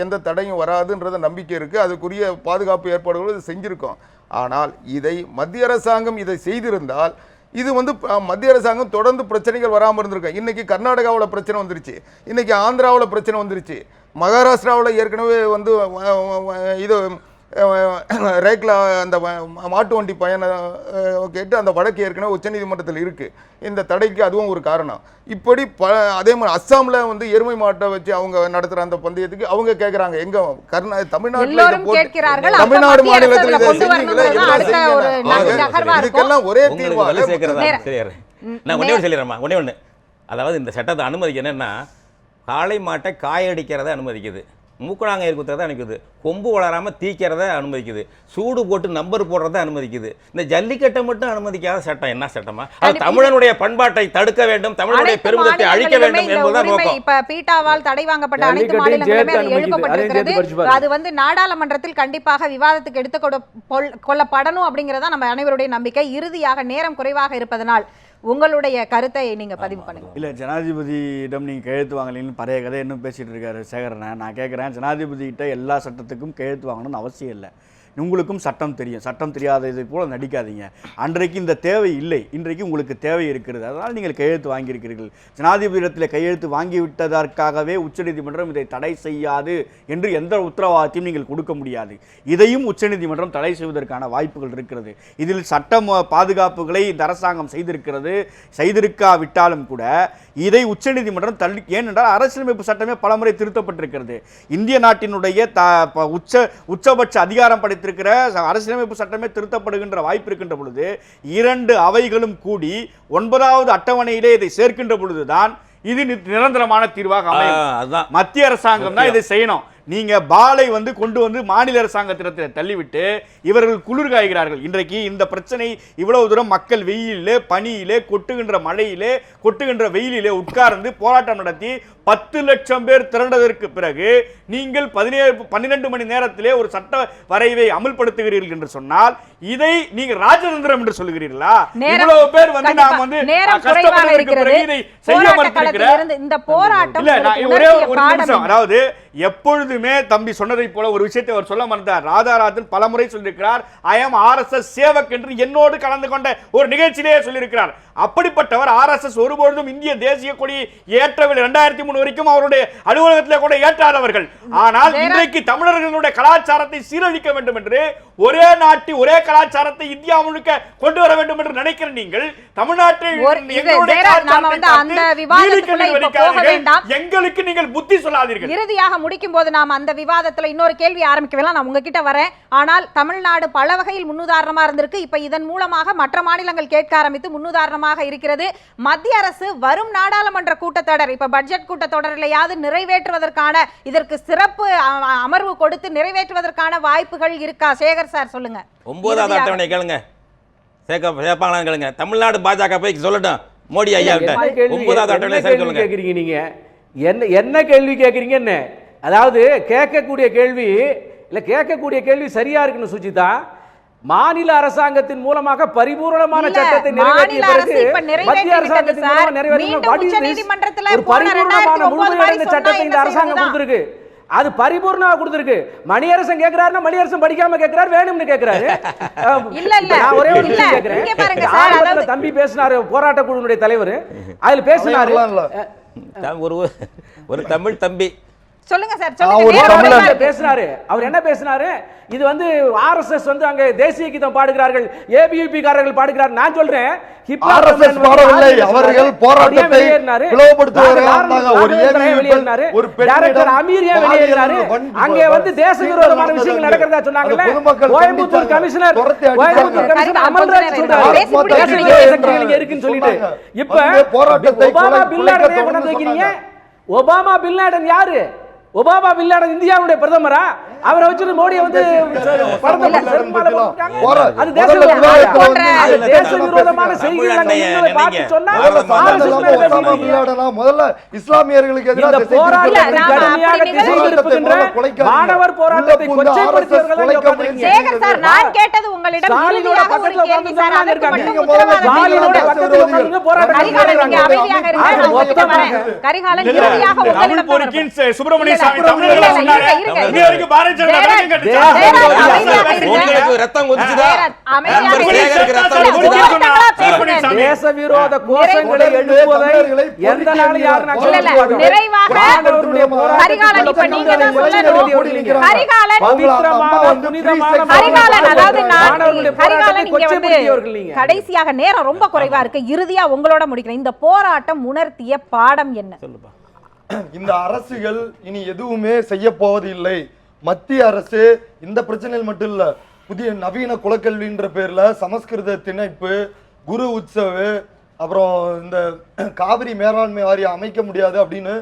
எந்த தடையும் வராதுன்றத நம்பிக்கை இருக்கு, அதுக்குரிய பாதுகாப்பு ஏற்பாடுகள் செஞ்சிருக்கோம். ஆனால் இதை மத்திய அரசாங்கம் இதை செய்திருந்தால் இது வந்து மத்திய அரசாங்கம் தொடர்ந்து பிரச்சனைகள் வராமல் இருந்திருக்கு. இன்னைக்கு கர்நாடகாவில் பிரச்சனை வந்துருச்சு, இன்னைக்கு ஆந்திராவில் பிரச்சனை வந்துருச்சு, மகாராஷ்டிராவில் ஏற்கனவே வந்து இது ரேக்ல அந்த மாட்டு வண்டி பயணம் கேட்டு அந்த வழக்கு ஏற்கனவே உச்சநீதிமன்றத்தில் இருக்குது. இந்த தடைக்கு அதுவும் ஒரு காரணம். இப்படி அதே மாதிரி அஸ்ஸாமில் வந்து எருமை மாட்டை வச்சு அவங்க நடத்துகிற அந்த பந்தயத்துக்கு அவங்க கேட்குறாங்க எங்க தமிழ்நாடு மாநிலத்தில் இதுக்கெல்லாம் ஒரே தீர்வா. நான் ஒன்னே ஒன்று சொல்லிடுறேம்மா, ஒன்னே ஒன்று. அதாவது இந்த சட்டத்தை அனுமதிக்க என்னன்னா, காளை மாட்டை காயடிக்கிறத அனுமதிக்குது, மூக்கணாங்கயிறு குத்துறதை அனுமதிக்குது, கொம்பு வளராமல் தீக்கிறத அனுமதிக்குது, சூடு போட்டு நம்பர் போடுறத அனுமதிக்குது. இந்த ஜல்லிக்கட்டை மட்டும் அனுமதிக்காத சட்டம் என்ன சட்டமா? அது தமிழனுடைய பண்பாட்டை தடுக்க வேண்டும், தமிழனுடைய பெருமிதத்தை அழிக்க வேண்டும் என்பதுதான் நோக்கம். இப்ப பீட்டாவால் தடை வாங்கப்பட்ட அனைத்து மாநிலங்களிலுமே அது எழுப்பப்பட்டிருக்கிறது. அது வந்து நாடாளுமன்றத்தில் கண்டிப்பாக விவாதத்துக்கு எடுத்துக் கொள்ளப்படணும் அப்படிங்கறதா நம்ம அனைவருடைய நம்பிக்கை. இறுதியாக நேரம் குறைவாக இருப்பதனால் உங்களுடைய கருத்தை நீங்க பதிவு பண்ணுங்க. இல்ல, ஜனாதிபதியிடம் நீங்க கையெழுத்து வாங்கலன்னு பழைய கதை இன்னும் பேசிட்டு இருக்காரு சேகரனை. நான் கேட்குறேன், ஜனாதிபதி கிட்ட எல்லா சட்டத்துக்கும் கையெழுத்து வாங்கணும்னு அவசியம் இல்லை. உங்களுக்கும் சட்டம் தெரியும், சட்டம் தெரியாத இதை போல நடிக்காதீங்க. அன்றைக்கு இந்த தேவை இல்லை, இன்றைக்கு உங்களுக்கு தேவை இருக்கிறது, அதனால் நீங்கள் கையெழுத்து வாங்கியிருக்கிறீர்கள். ஜனாதிபதியிடத்தில் கையெழுத்து வாங்கிவிட்டதற்காகவே உச்சநீதிமன்றம் இதை தடை செய்யாது என்று எந்த உத்தரவாதத்தையும் நீங்கள் கொடுக்க முடியாது. இதையும் உச்சநீதிமன்றம் தடை செய்வதற்கான வாய்ப்புகள் இருக்கிறது. இதில் சட்டம் பாதுகாப்புகளை இந்த அரசாங்கம் செய்திருக்காவிட்டாலும் கூட இதை உச்சநீதிமன்றம் தள்ளி, ஏனென்றால் அரசியலமைப்பு சட்டமே பலமுறை திருத்தப்பட்டிருக்கிறது. இந்திய நாட்டினுடைய உச்சபட்ச அதிகாரம் படைத்திருக்கிற அரசியலமைப்பு சட்டமே திருத்தப்படுகின்ற வாய்ப்பு இருக்கின்ற பொழுது 2 அவைகளும் கூடி 9வது அட்டவணையிலே இதை சேர்க்கின்ற பொழுதுதான் இது நிரந்தரமான தீர்வாக அமையும். மத்திய அரசாங்கம் தான் இதை செய்யணும். நீங்க பாலை வந்து கொண்டு வந்து மாநில அரசாங்கத்திடத்தில் தள்ளிவிட்டு இவர்கள் குளிர் காய்கிறார்கள். இன்றைக்கு இந்த பிரச்சனை இவ்வளவு தூரம் மக்கள் வெயிலே, பனியிலே, கொட்டுகின்ற மழையிலே, கொட்டுகின்ற வெயிலிலே உட்கார்ந்து போராட்டம் நடத்தி 10 லட்சம் பேர் திரண்டதற்கு பிறகு நீங்கள் 12 மணி நேரத்திலே ஒரு சட்ட வரைவை அமல்படுத்துகிறீர்கள் என்று சொன்னால் இதை நீங்க ராஜதந்திரம் என்று சொல்லுகிறீர்களா? இவ்வளவு பேர் வந்து நாம் வந்து கஷ்டப்பட்டு இதை செய்ய மறுத்திருக்கிறேன். இந்த போராட்டம் ஒரே ஒரு நிமிஷம், அதாவது எப்பொழுதுமே தம்பி சொன்னதை போல ஒரு விஷயத்தை அவர் சொல்ல மறந்தார். ராதாராஜன் பலமுறை சொல்லியிருக்கிறார், ஐ எம் RSS சேவக் என்று என்னோடு கலந்து கொண்ட ஒரு நிகழ்ச்சியிலேயே சொல்லியிருக்கிறார். அப்படிப்பட்டவர் RSS ஒருபொழுதும் இந்திய தேசிய கொடி ஏற்றவில்லை. 2003 வரைக்கும் அவருடைய அலுவலகத்தில் கூட ஏற்றாதவர்கள். ஆனால் இன்றைக்கு தமிழர்களுடைய கலாச்சாரத்தை சீரழிக்க வேண்டும் என்று, ஒரே நாட்டு ஒரே கலாச்சாரத்தை இந்தியா முழுக்க கொண்டு வர வேண்டும் என்று நினைக்கிற நீங்கள் தமிழ்நாட்டை எங்களுக்கு நீங்கள் புத்தி சொல்லாதீர்கள். இறுதியாக முடிக்கும் போது நாம் அந்த விவாதத்துல இன்னொரு கேள்வி ஆரம்பிக்கலாம். நான் உங்ககிட்ட வரேன். ஆனால் தமிழ்நாடு பல வகையில் முன்னுதாரணமா இருந்திருக்கு. இப்ப இதன் மூலமாக மற்ற மாநிலங்கள் கேட்க ஆரம்பித்து முன்னுதாரணமாக இருக்கிறது. மத்திய அரசு வரும் நாடாளுமன்ற கூட்டத்தொடர், இப்ப பட்ஜெட் கூட்டத்தொடரிலையாவது நிறைவேற்றுவதற்கான, இதற்கு சிறப்பு அமர்வு கொடுத்து நிறைவேற்றுவதற்கான வாய்ப்புகள் இருக்கா? சேகர் சார் சொல்லுங்க. 9வது அட்டவணை கேளுங்க, சேர்ப்பாங்களான்னு கேளுங்க. தமிழ்நாடு பாஜக போய் சொல்லட்டும் மோடி ஐயா கிட்ட. 9வது அட்டவணை சொல்லுங்க. கேக்குறீங்க நீங்க என்ன கேள்வி கேக்குறீங்க? என்ன அதாவது கேட்கக்கூடிய கேள்வி இல்ல, கேட்கக்கூடிய கேள்வி சரியா இருக்குன்னு சுஜிதா. மாநில அரசாங்கத்தின் மூலமாக பரிபூரணமான சட்டத்தை நிறைவேற்றிய பிறகு மத்திய அரசாங்கத்தின் மூலமாக நிறைவேற்றணும். ஒரு பரிபூரணமான முழுமையடைந்த சட்டத்தை இந்த அரசாங்கம் கொடுத்திருக்கு. அது பரிபூர்ணமா கொடுத்திருக்கு. மணியரசன் கேக்குறாருன்னா மணியரசன் படிக்காம கேக்குறாரு, வேணும்னு கேக்குறாரு. நான் ஒரே ஒரு விஷயம் கேக்குறேன். தம்பி பேசினாரு, போராட்ட குழுவினுடைய தலைவர், அதுல பேசினாரு ஒரு தமிழ் தம்பி. சொல்லுங்க சார், சொல்லுங்க. பேசினாரு. அவர் என்ன பேசினாரு? இது வந்து RSS வந்து அங்க தேசிய கீதம் பாடுகிறார்கள், ABVP காரர்கள் பாடுகிறார்கள். நான் சொல்றேன் RSS பாடவில்லை, அவர்கள் போராட்டத்தை பிளவுபடுத்துவதற்காக ஒரு வெளியேறினாரு. டைரக்டர் அமீர் ஏன் வெளியேறினாரு? அங்க வந்து தேச விரோதமான விஷயங்கள் நடக்கிறதா சொன்னாங்கல்ல. கோயம்புத்தூர் கமிஷனர் அமல்ராஜ் சொல்றாரு இருக்குன்னு சொல்லிட்டு. இப்ப ஒபாமா பின் லாடனை கொண்டு வைக்கிறீங்க. ஒபாமா பின் லாடன் யாரு? ஒபாமா பின் லாடன் இந்தியாவுடைய பிரதமரா? அவரை வச்சு மோடியை வந்து அது தேச விரோதமான செய்திகள் முதல்ல இஸ்லாமியர்களுக்கு எதிராக மாணவர் போராட்டத்தை கொச்சைப்படுத்தியவர்கள். சேகர் சார், நான் கேட்டது உங்களிடம் இறுதியாக ஒரு கேள்வி சார். அதற்கு மட்டும் கரிகாலன் இறுதியாக உங்களிடம் சாமி இல்ல, தமிழர்கள் இல்ல, சொன்னாங்க. இருங்க, இது வரைக்கும் பாரதிய ஜனதா ஜெயராஜ், வேலையும் கட்டுச்சு. ஜெயராஜ், அமைதியாக இருங்க. உங்களுக்கு ரத்தம் கொதிச்சுதா? ஜெயராஜ், அமைதியாக நண்பர் இருங்க. சேகருக்கு ரத்தம் இல்ல, கொதிச்சுதா? ஒவ்வொருத்தங்களா பேசுங்க. சாமி. தேச விரோத கோஷங்களை எழுப்புவதை எந்த நாளும் யாரும் நான் இல்ல, இல்ல, சொல்ல நிறைவாக மாட்டோம். கரிகாலன், இப்ப நீங்க தான் சொல்லணும். கரிகாலன், பவித்திரமான, புனிதமான கரிகாலன், அதாவது நான் மாணவர்களுடைய கரிகாலன் இங்க வந்து கொச்சைப்படுத்தியவர்கள் நீங்க. கடைசியாக நேரம் ரொம்ப குறைவா இருக்கு. இறுதியா உங்களோட முடிக்கிறேன். இந்த போராட்டம் உணர்த்திய பாடம் என்ன? சொல்லுப்பா. இந்த அரசுகள் இனி எதுவுமே செய்ய போவது இல்லை. மத்திய அரசு இந்த பிரச்சனையில் மட்டும் இல்ல, புதிய நவீன குலக்கல்வின்ற பேர்ல சமஸ்கிருத திணைப்பு, குரு உற்சவு, அப்புறம் இந்த காவிரி மேலாண்மை வாரியம் அமைக்க முடியாது அப்படின்னு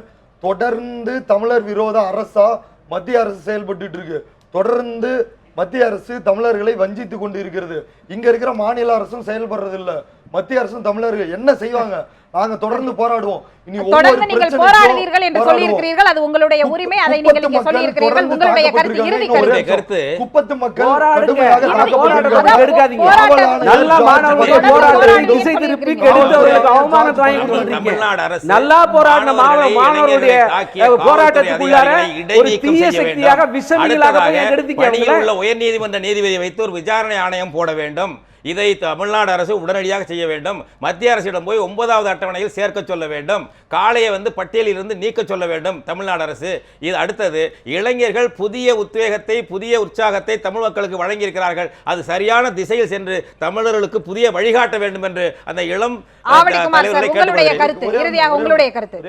தொடர்ந்து தமிழர் விரோத அரசா மத்திய அரசு செயல்பட்டு இருக்கு. தொடர்ந்து மத்திய அரசு தமிழர்களை வஞ்சித்து கொண்டு இருக்கிறது. இங்க இருக்கிற மாநில அரசும் செயல்படுறது இல்ல. மத்திய அரசும் தமிழர்கள் என்ன செய்வாங்க? நாங்க தொடர்ந்து போராடுவோம். இனி தொடர்ந்து நீங்கள் போராடுவீர்கள் என்று சொல்லி இருக்கிறீர்கள். அது உங்களுடைய உரிமை. அதை நீங்கள் இங்கே சொல்லி இருக்கிறீர்கள். உங்களுடைய கருத்து, இறுதி கருத்து. குப்பத்து மக்கள் போராடுங்க. கடுமையாக போராட்டத்தை எடுக்காதீங்க. போராட்டம் நல்ல மாணவர்களுடைய போராட்டத்தை திசை திருப்பி கெடுத்து அவர்களுக்கு அவமானம் தாங்கி தமிழ்நாடு கொடுத்திருக்கீங்க. அரசு நல்லா போராடின மாணவர்களுடைய தாக்கிய போராட்டத்துக்குள்ளார காவல்துறை ஒரு அதிகாரிகளை தீய இடைநீக்கம் சக்தியாக செய்ய வேண்டும். விஷமிகளாக போய் அடுத்ததாக எடுத்துக்க பணியில் உள்ள உயர்நீதிமன்ற நீதிபதியை வைத்து ஒரு விசாரணை ஆணையம் போட வேண்டும். இதை தமிழ்நாடு அரசு உடனடியாக செய்ய வேண்டும். மத்திய அரசிடம் போய் 9வது அட்டவணையில் சேர்க்க சொல்ல வேண்டும். காளையை வந்து பட்டியலில் இருந்து நீக்க சொல்ல வேண்டும் தமிழ்நாடு அரசு. இது அடுத்தது, இளைஞர்கள் புதிய உத்வேகத்தை, புதிய உற்சாகத்தை தமிழ் மக்களுக்கு வழங்கியிருக்கிறார்கள். அது சரியான திசையில் சென்று தமிழர்களுக்கு புதிய வழிகாட்ட வேண்டும் என்று அந்த இளம் ஆவடிக்குமார் சார், உங்களுடைய கருத்து, இறுதியாக உங்களுடைய கருத்து.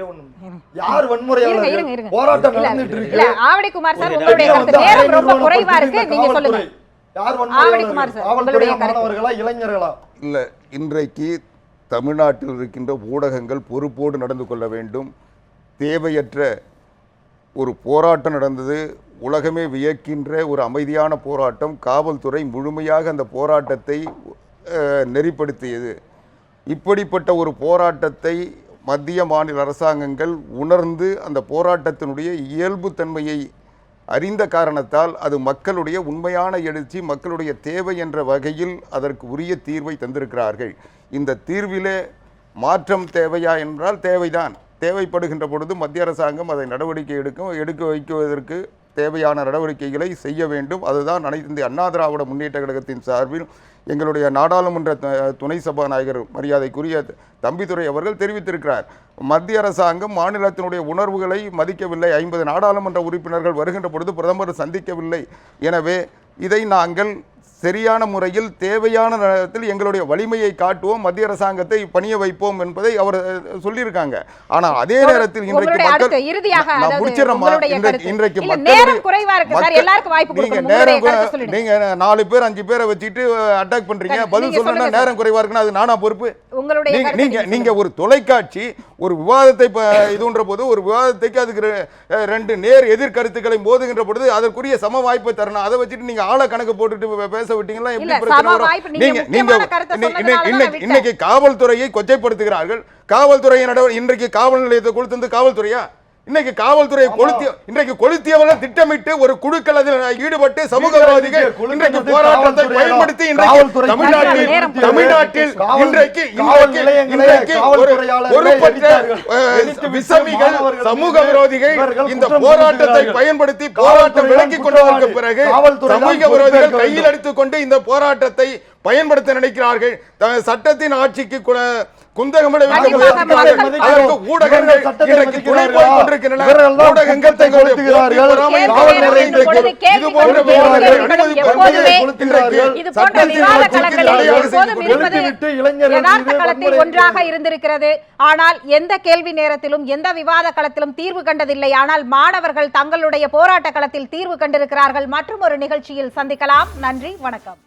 யார் வன்முறையாளர்கள்? போராட்டம் நடந்துட்டு இருக்கு. இல்ல, ஆவடிக்குமார் சார், உங்களுடைய கருத்து. நேரம் ரொம்ப குறைவா இருக்கு. நீங்க சொல்லுங்க. யார் ஆவடிக்குமார் சார், உங்களுடைய வன்முறையாளர்கள்? கருத்து. மாணவர்களா, இளைஞர்களா? இல்லை, இன்றைக்கு தமிழ்நாட்டில் இருக்கின்ற ஊடகங்கள் பொறுப்போடு நடந்து கொள்ள வேண்டும். தேவையற்ற ஒரு போராட்டம் நடந்தது, உலகமே வியக்கின்ற ஒரு அமைதியான போராட்டம். காவல்துறை முழுமையாக அந்த போராட்டத்தை நெறிப்படுத்தியது. இப்படிப்பட்ட ஒரு போராட்டத்தை மத்திய மாநில அரசாங்கங்கள் உணர்ந்து அந்த போராட்டத்தினுடைய இயல்புத்தன்மையை அறிந்த காரணத்தால் அது மக்களுடைய உண்மையான எழுச்சி, மக்களுடைய தேவை என்ற வகையில் அதற்கு உரிய தீர்வை தந்திருக்கிறார்கள். இந்த தீர்விலே மாற்றம் தேவையா என்றால் தேவைதான். தேவைப்படுகின்ற பொழுது மத்திய அரசாங்கம் அதை நடவடிக்கை எடுக்க வைக்குவதற்கு தேவையான நடவடிக்கைகளை செய்ய வேண்டும். அதுதான் அனைத்து இந்திய அண்ணா திராவிட முன்னேற்ற கழகத்தின் சார்பில் எங்களுடைய நாடாளுமன்ற துணை சபாநாயகர் மரியாதைக்குரிய தம்பிதுரை அவர்கள் தெரிவித்திருக்கிறார். மத்திய அரசாங்கம் மாநிலத்தினுடைய உணர்வுகளை மதிக்கவில்லை. 50 நாடாளுமன்ற உறுப்பினர்கள் வருகின்ற பொழுது பிரதமர் சந்திக்கவில்லை. எனவே இதை நாங்கள் சரியான முறையில் தேவையான நேரத்தில் எங்களுடைய வலிமையை காட்டுவோம், மத்திய அரசாங்கத்தை பணிய வைப்போம் என்பதை அவர் சொல்லியிருக்காங்க. ஆனால் அதே நேரத்தில் இன்றைக்கு மக்கள் இன்றைக்கு நீங்க 4 பேர் 5 பேரை வச்சுட்டு அட்டாக் பண்றீங்க, பதில் சொல்லணும்னா நேரம் குறைவா இருக்குன்னா அது நானா பொறுப்பு? நீங்க ஒரு தொலைக்காட்சி ஒரு விவாதத்தை இதுன்ற போது ஒரு விவாதத்துக்கு அதுக்கு 2 நேர் எதிர்கருத்துக்களை மோதுகின்ற பொழுது அதற்குரிய சம வாய்ப்பை தரணும். அதை வச்சுட்டு நீங்க ஆளை கணக்கு போட்டுட்டு பேச விட்டீங்களா எப்படி பிரச்சனை வரும்? இன்னைக்கு காவல்துறையை கொச்சைப்படுத்துகிறார்கள். காவல்துறையின் இன்றைக்கு காவல் நிலையத்தை கொளுத்து காவல்துறையா? இன்னைக்கு காவல்துறையை கொளுத்தியவர்கள் திட்டமிட்டு ஒரு குழுக்கள் அதில் ஈடுபட்டு சமூக விரோதிகள் இன்றைக்கு போராட்டத்தை பயன்படுத்தி தமிழ்நாட்டில் விசமிகள் சமூக விரோதிகள் இந்த போராட்டத்தை பயன்படுத்தி போராட்டம் விலக்கிக் கொண்டதற்கு பிறகு சமூக விரோதிகள் கையில் எடுத்துக் கொண்டு இந்த போராட்டத்தை பயன்படுத்த நினைக்கிறார்கள். சட்டத்தின் ஆட்சிக்கு குந்தகம் ஊடகங்கள் இன்றைக்கு துணை போய் கொண்டிருக்கின்றன. ஊடகங்கள் ஒன்றாக இருந்திருக்கிறது. ஆனால் எந்த கேள்வி நேரத்திலும் எந்த விவாத களத்திலும் தீர்வு கண்டதில்லை. ஆனால் மாணவர்கள் தங்களுடைய போராட்ட களத்தில் தீர்வு கண்டிருக்கிறார்கள். மற்றும் ஒரு நிகழ்ச்சியில் சந்திக்கலாம். நன்றி, வணக்கம்.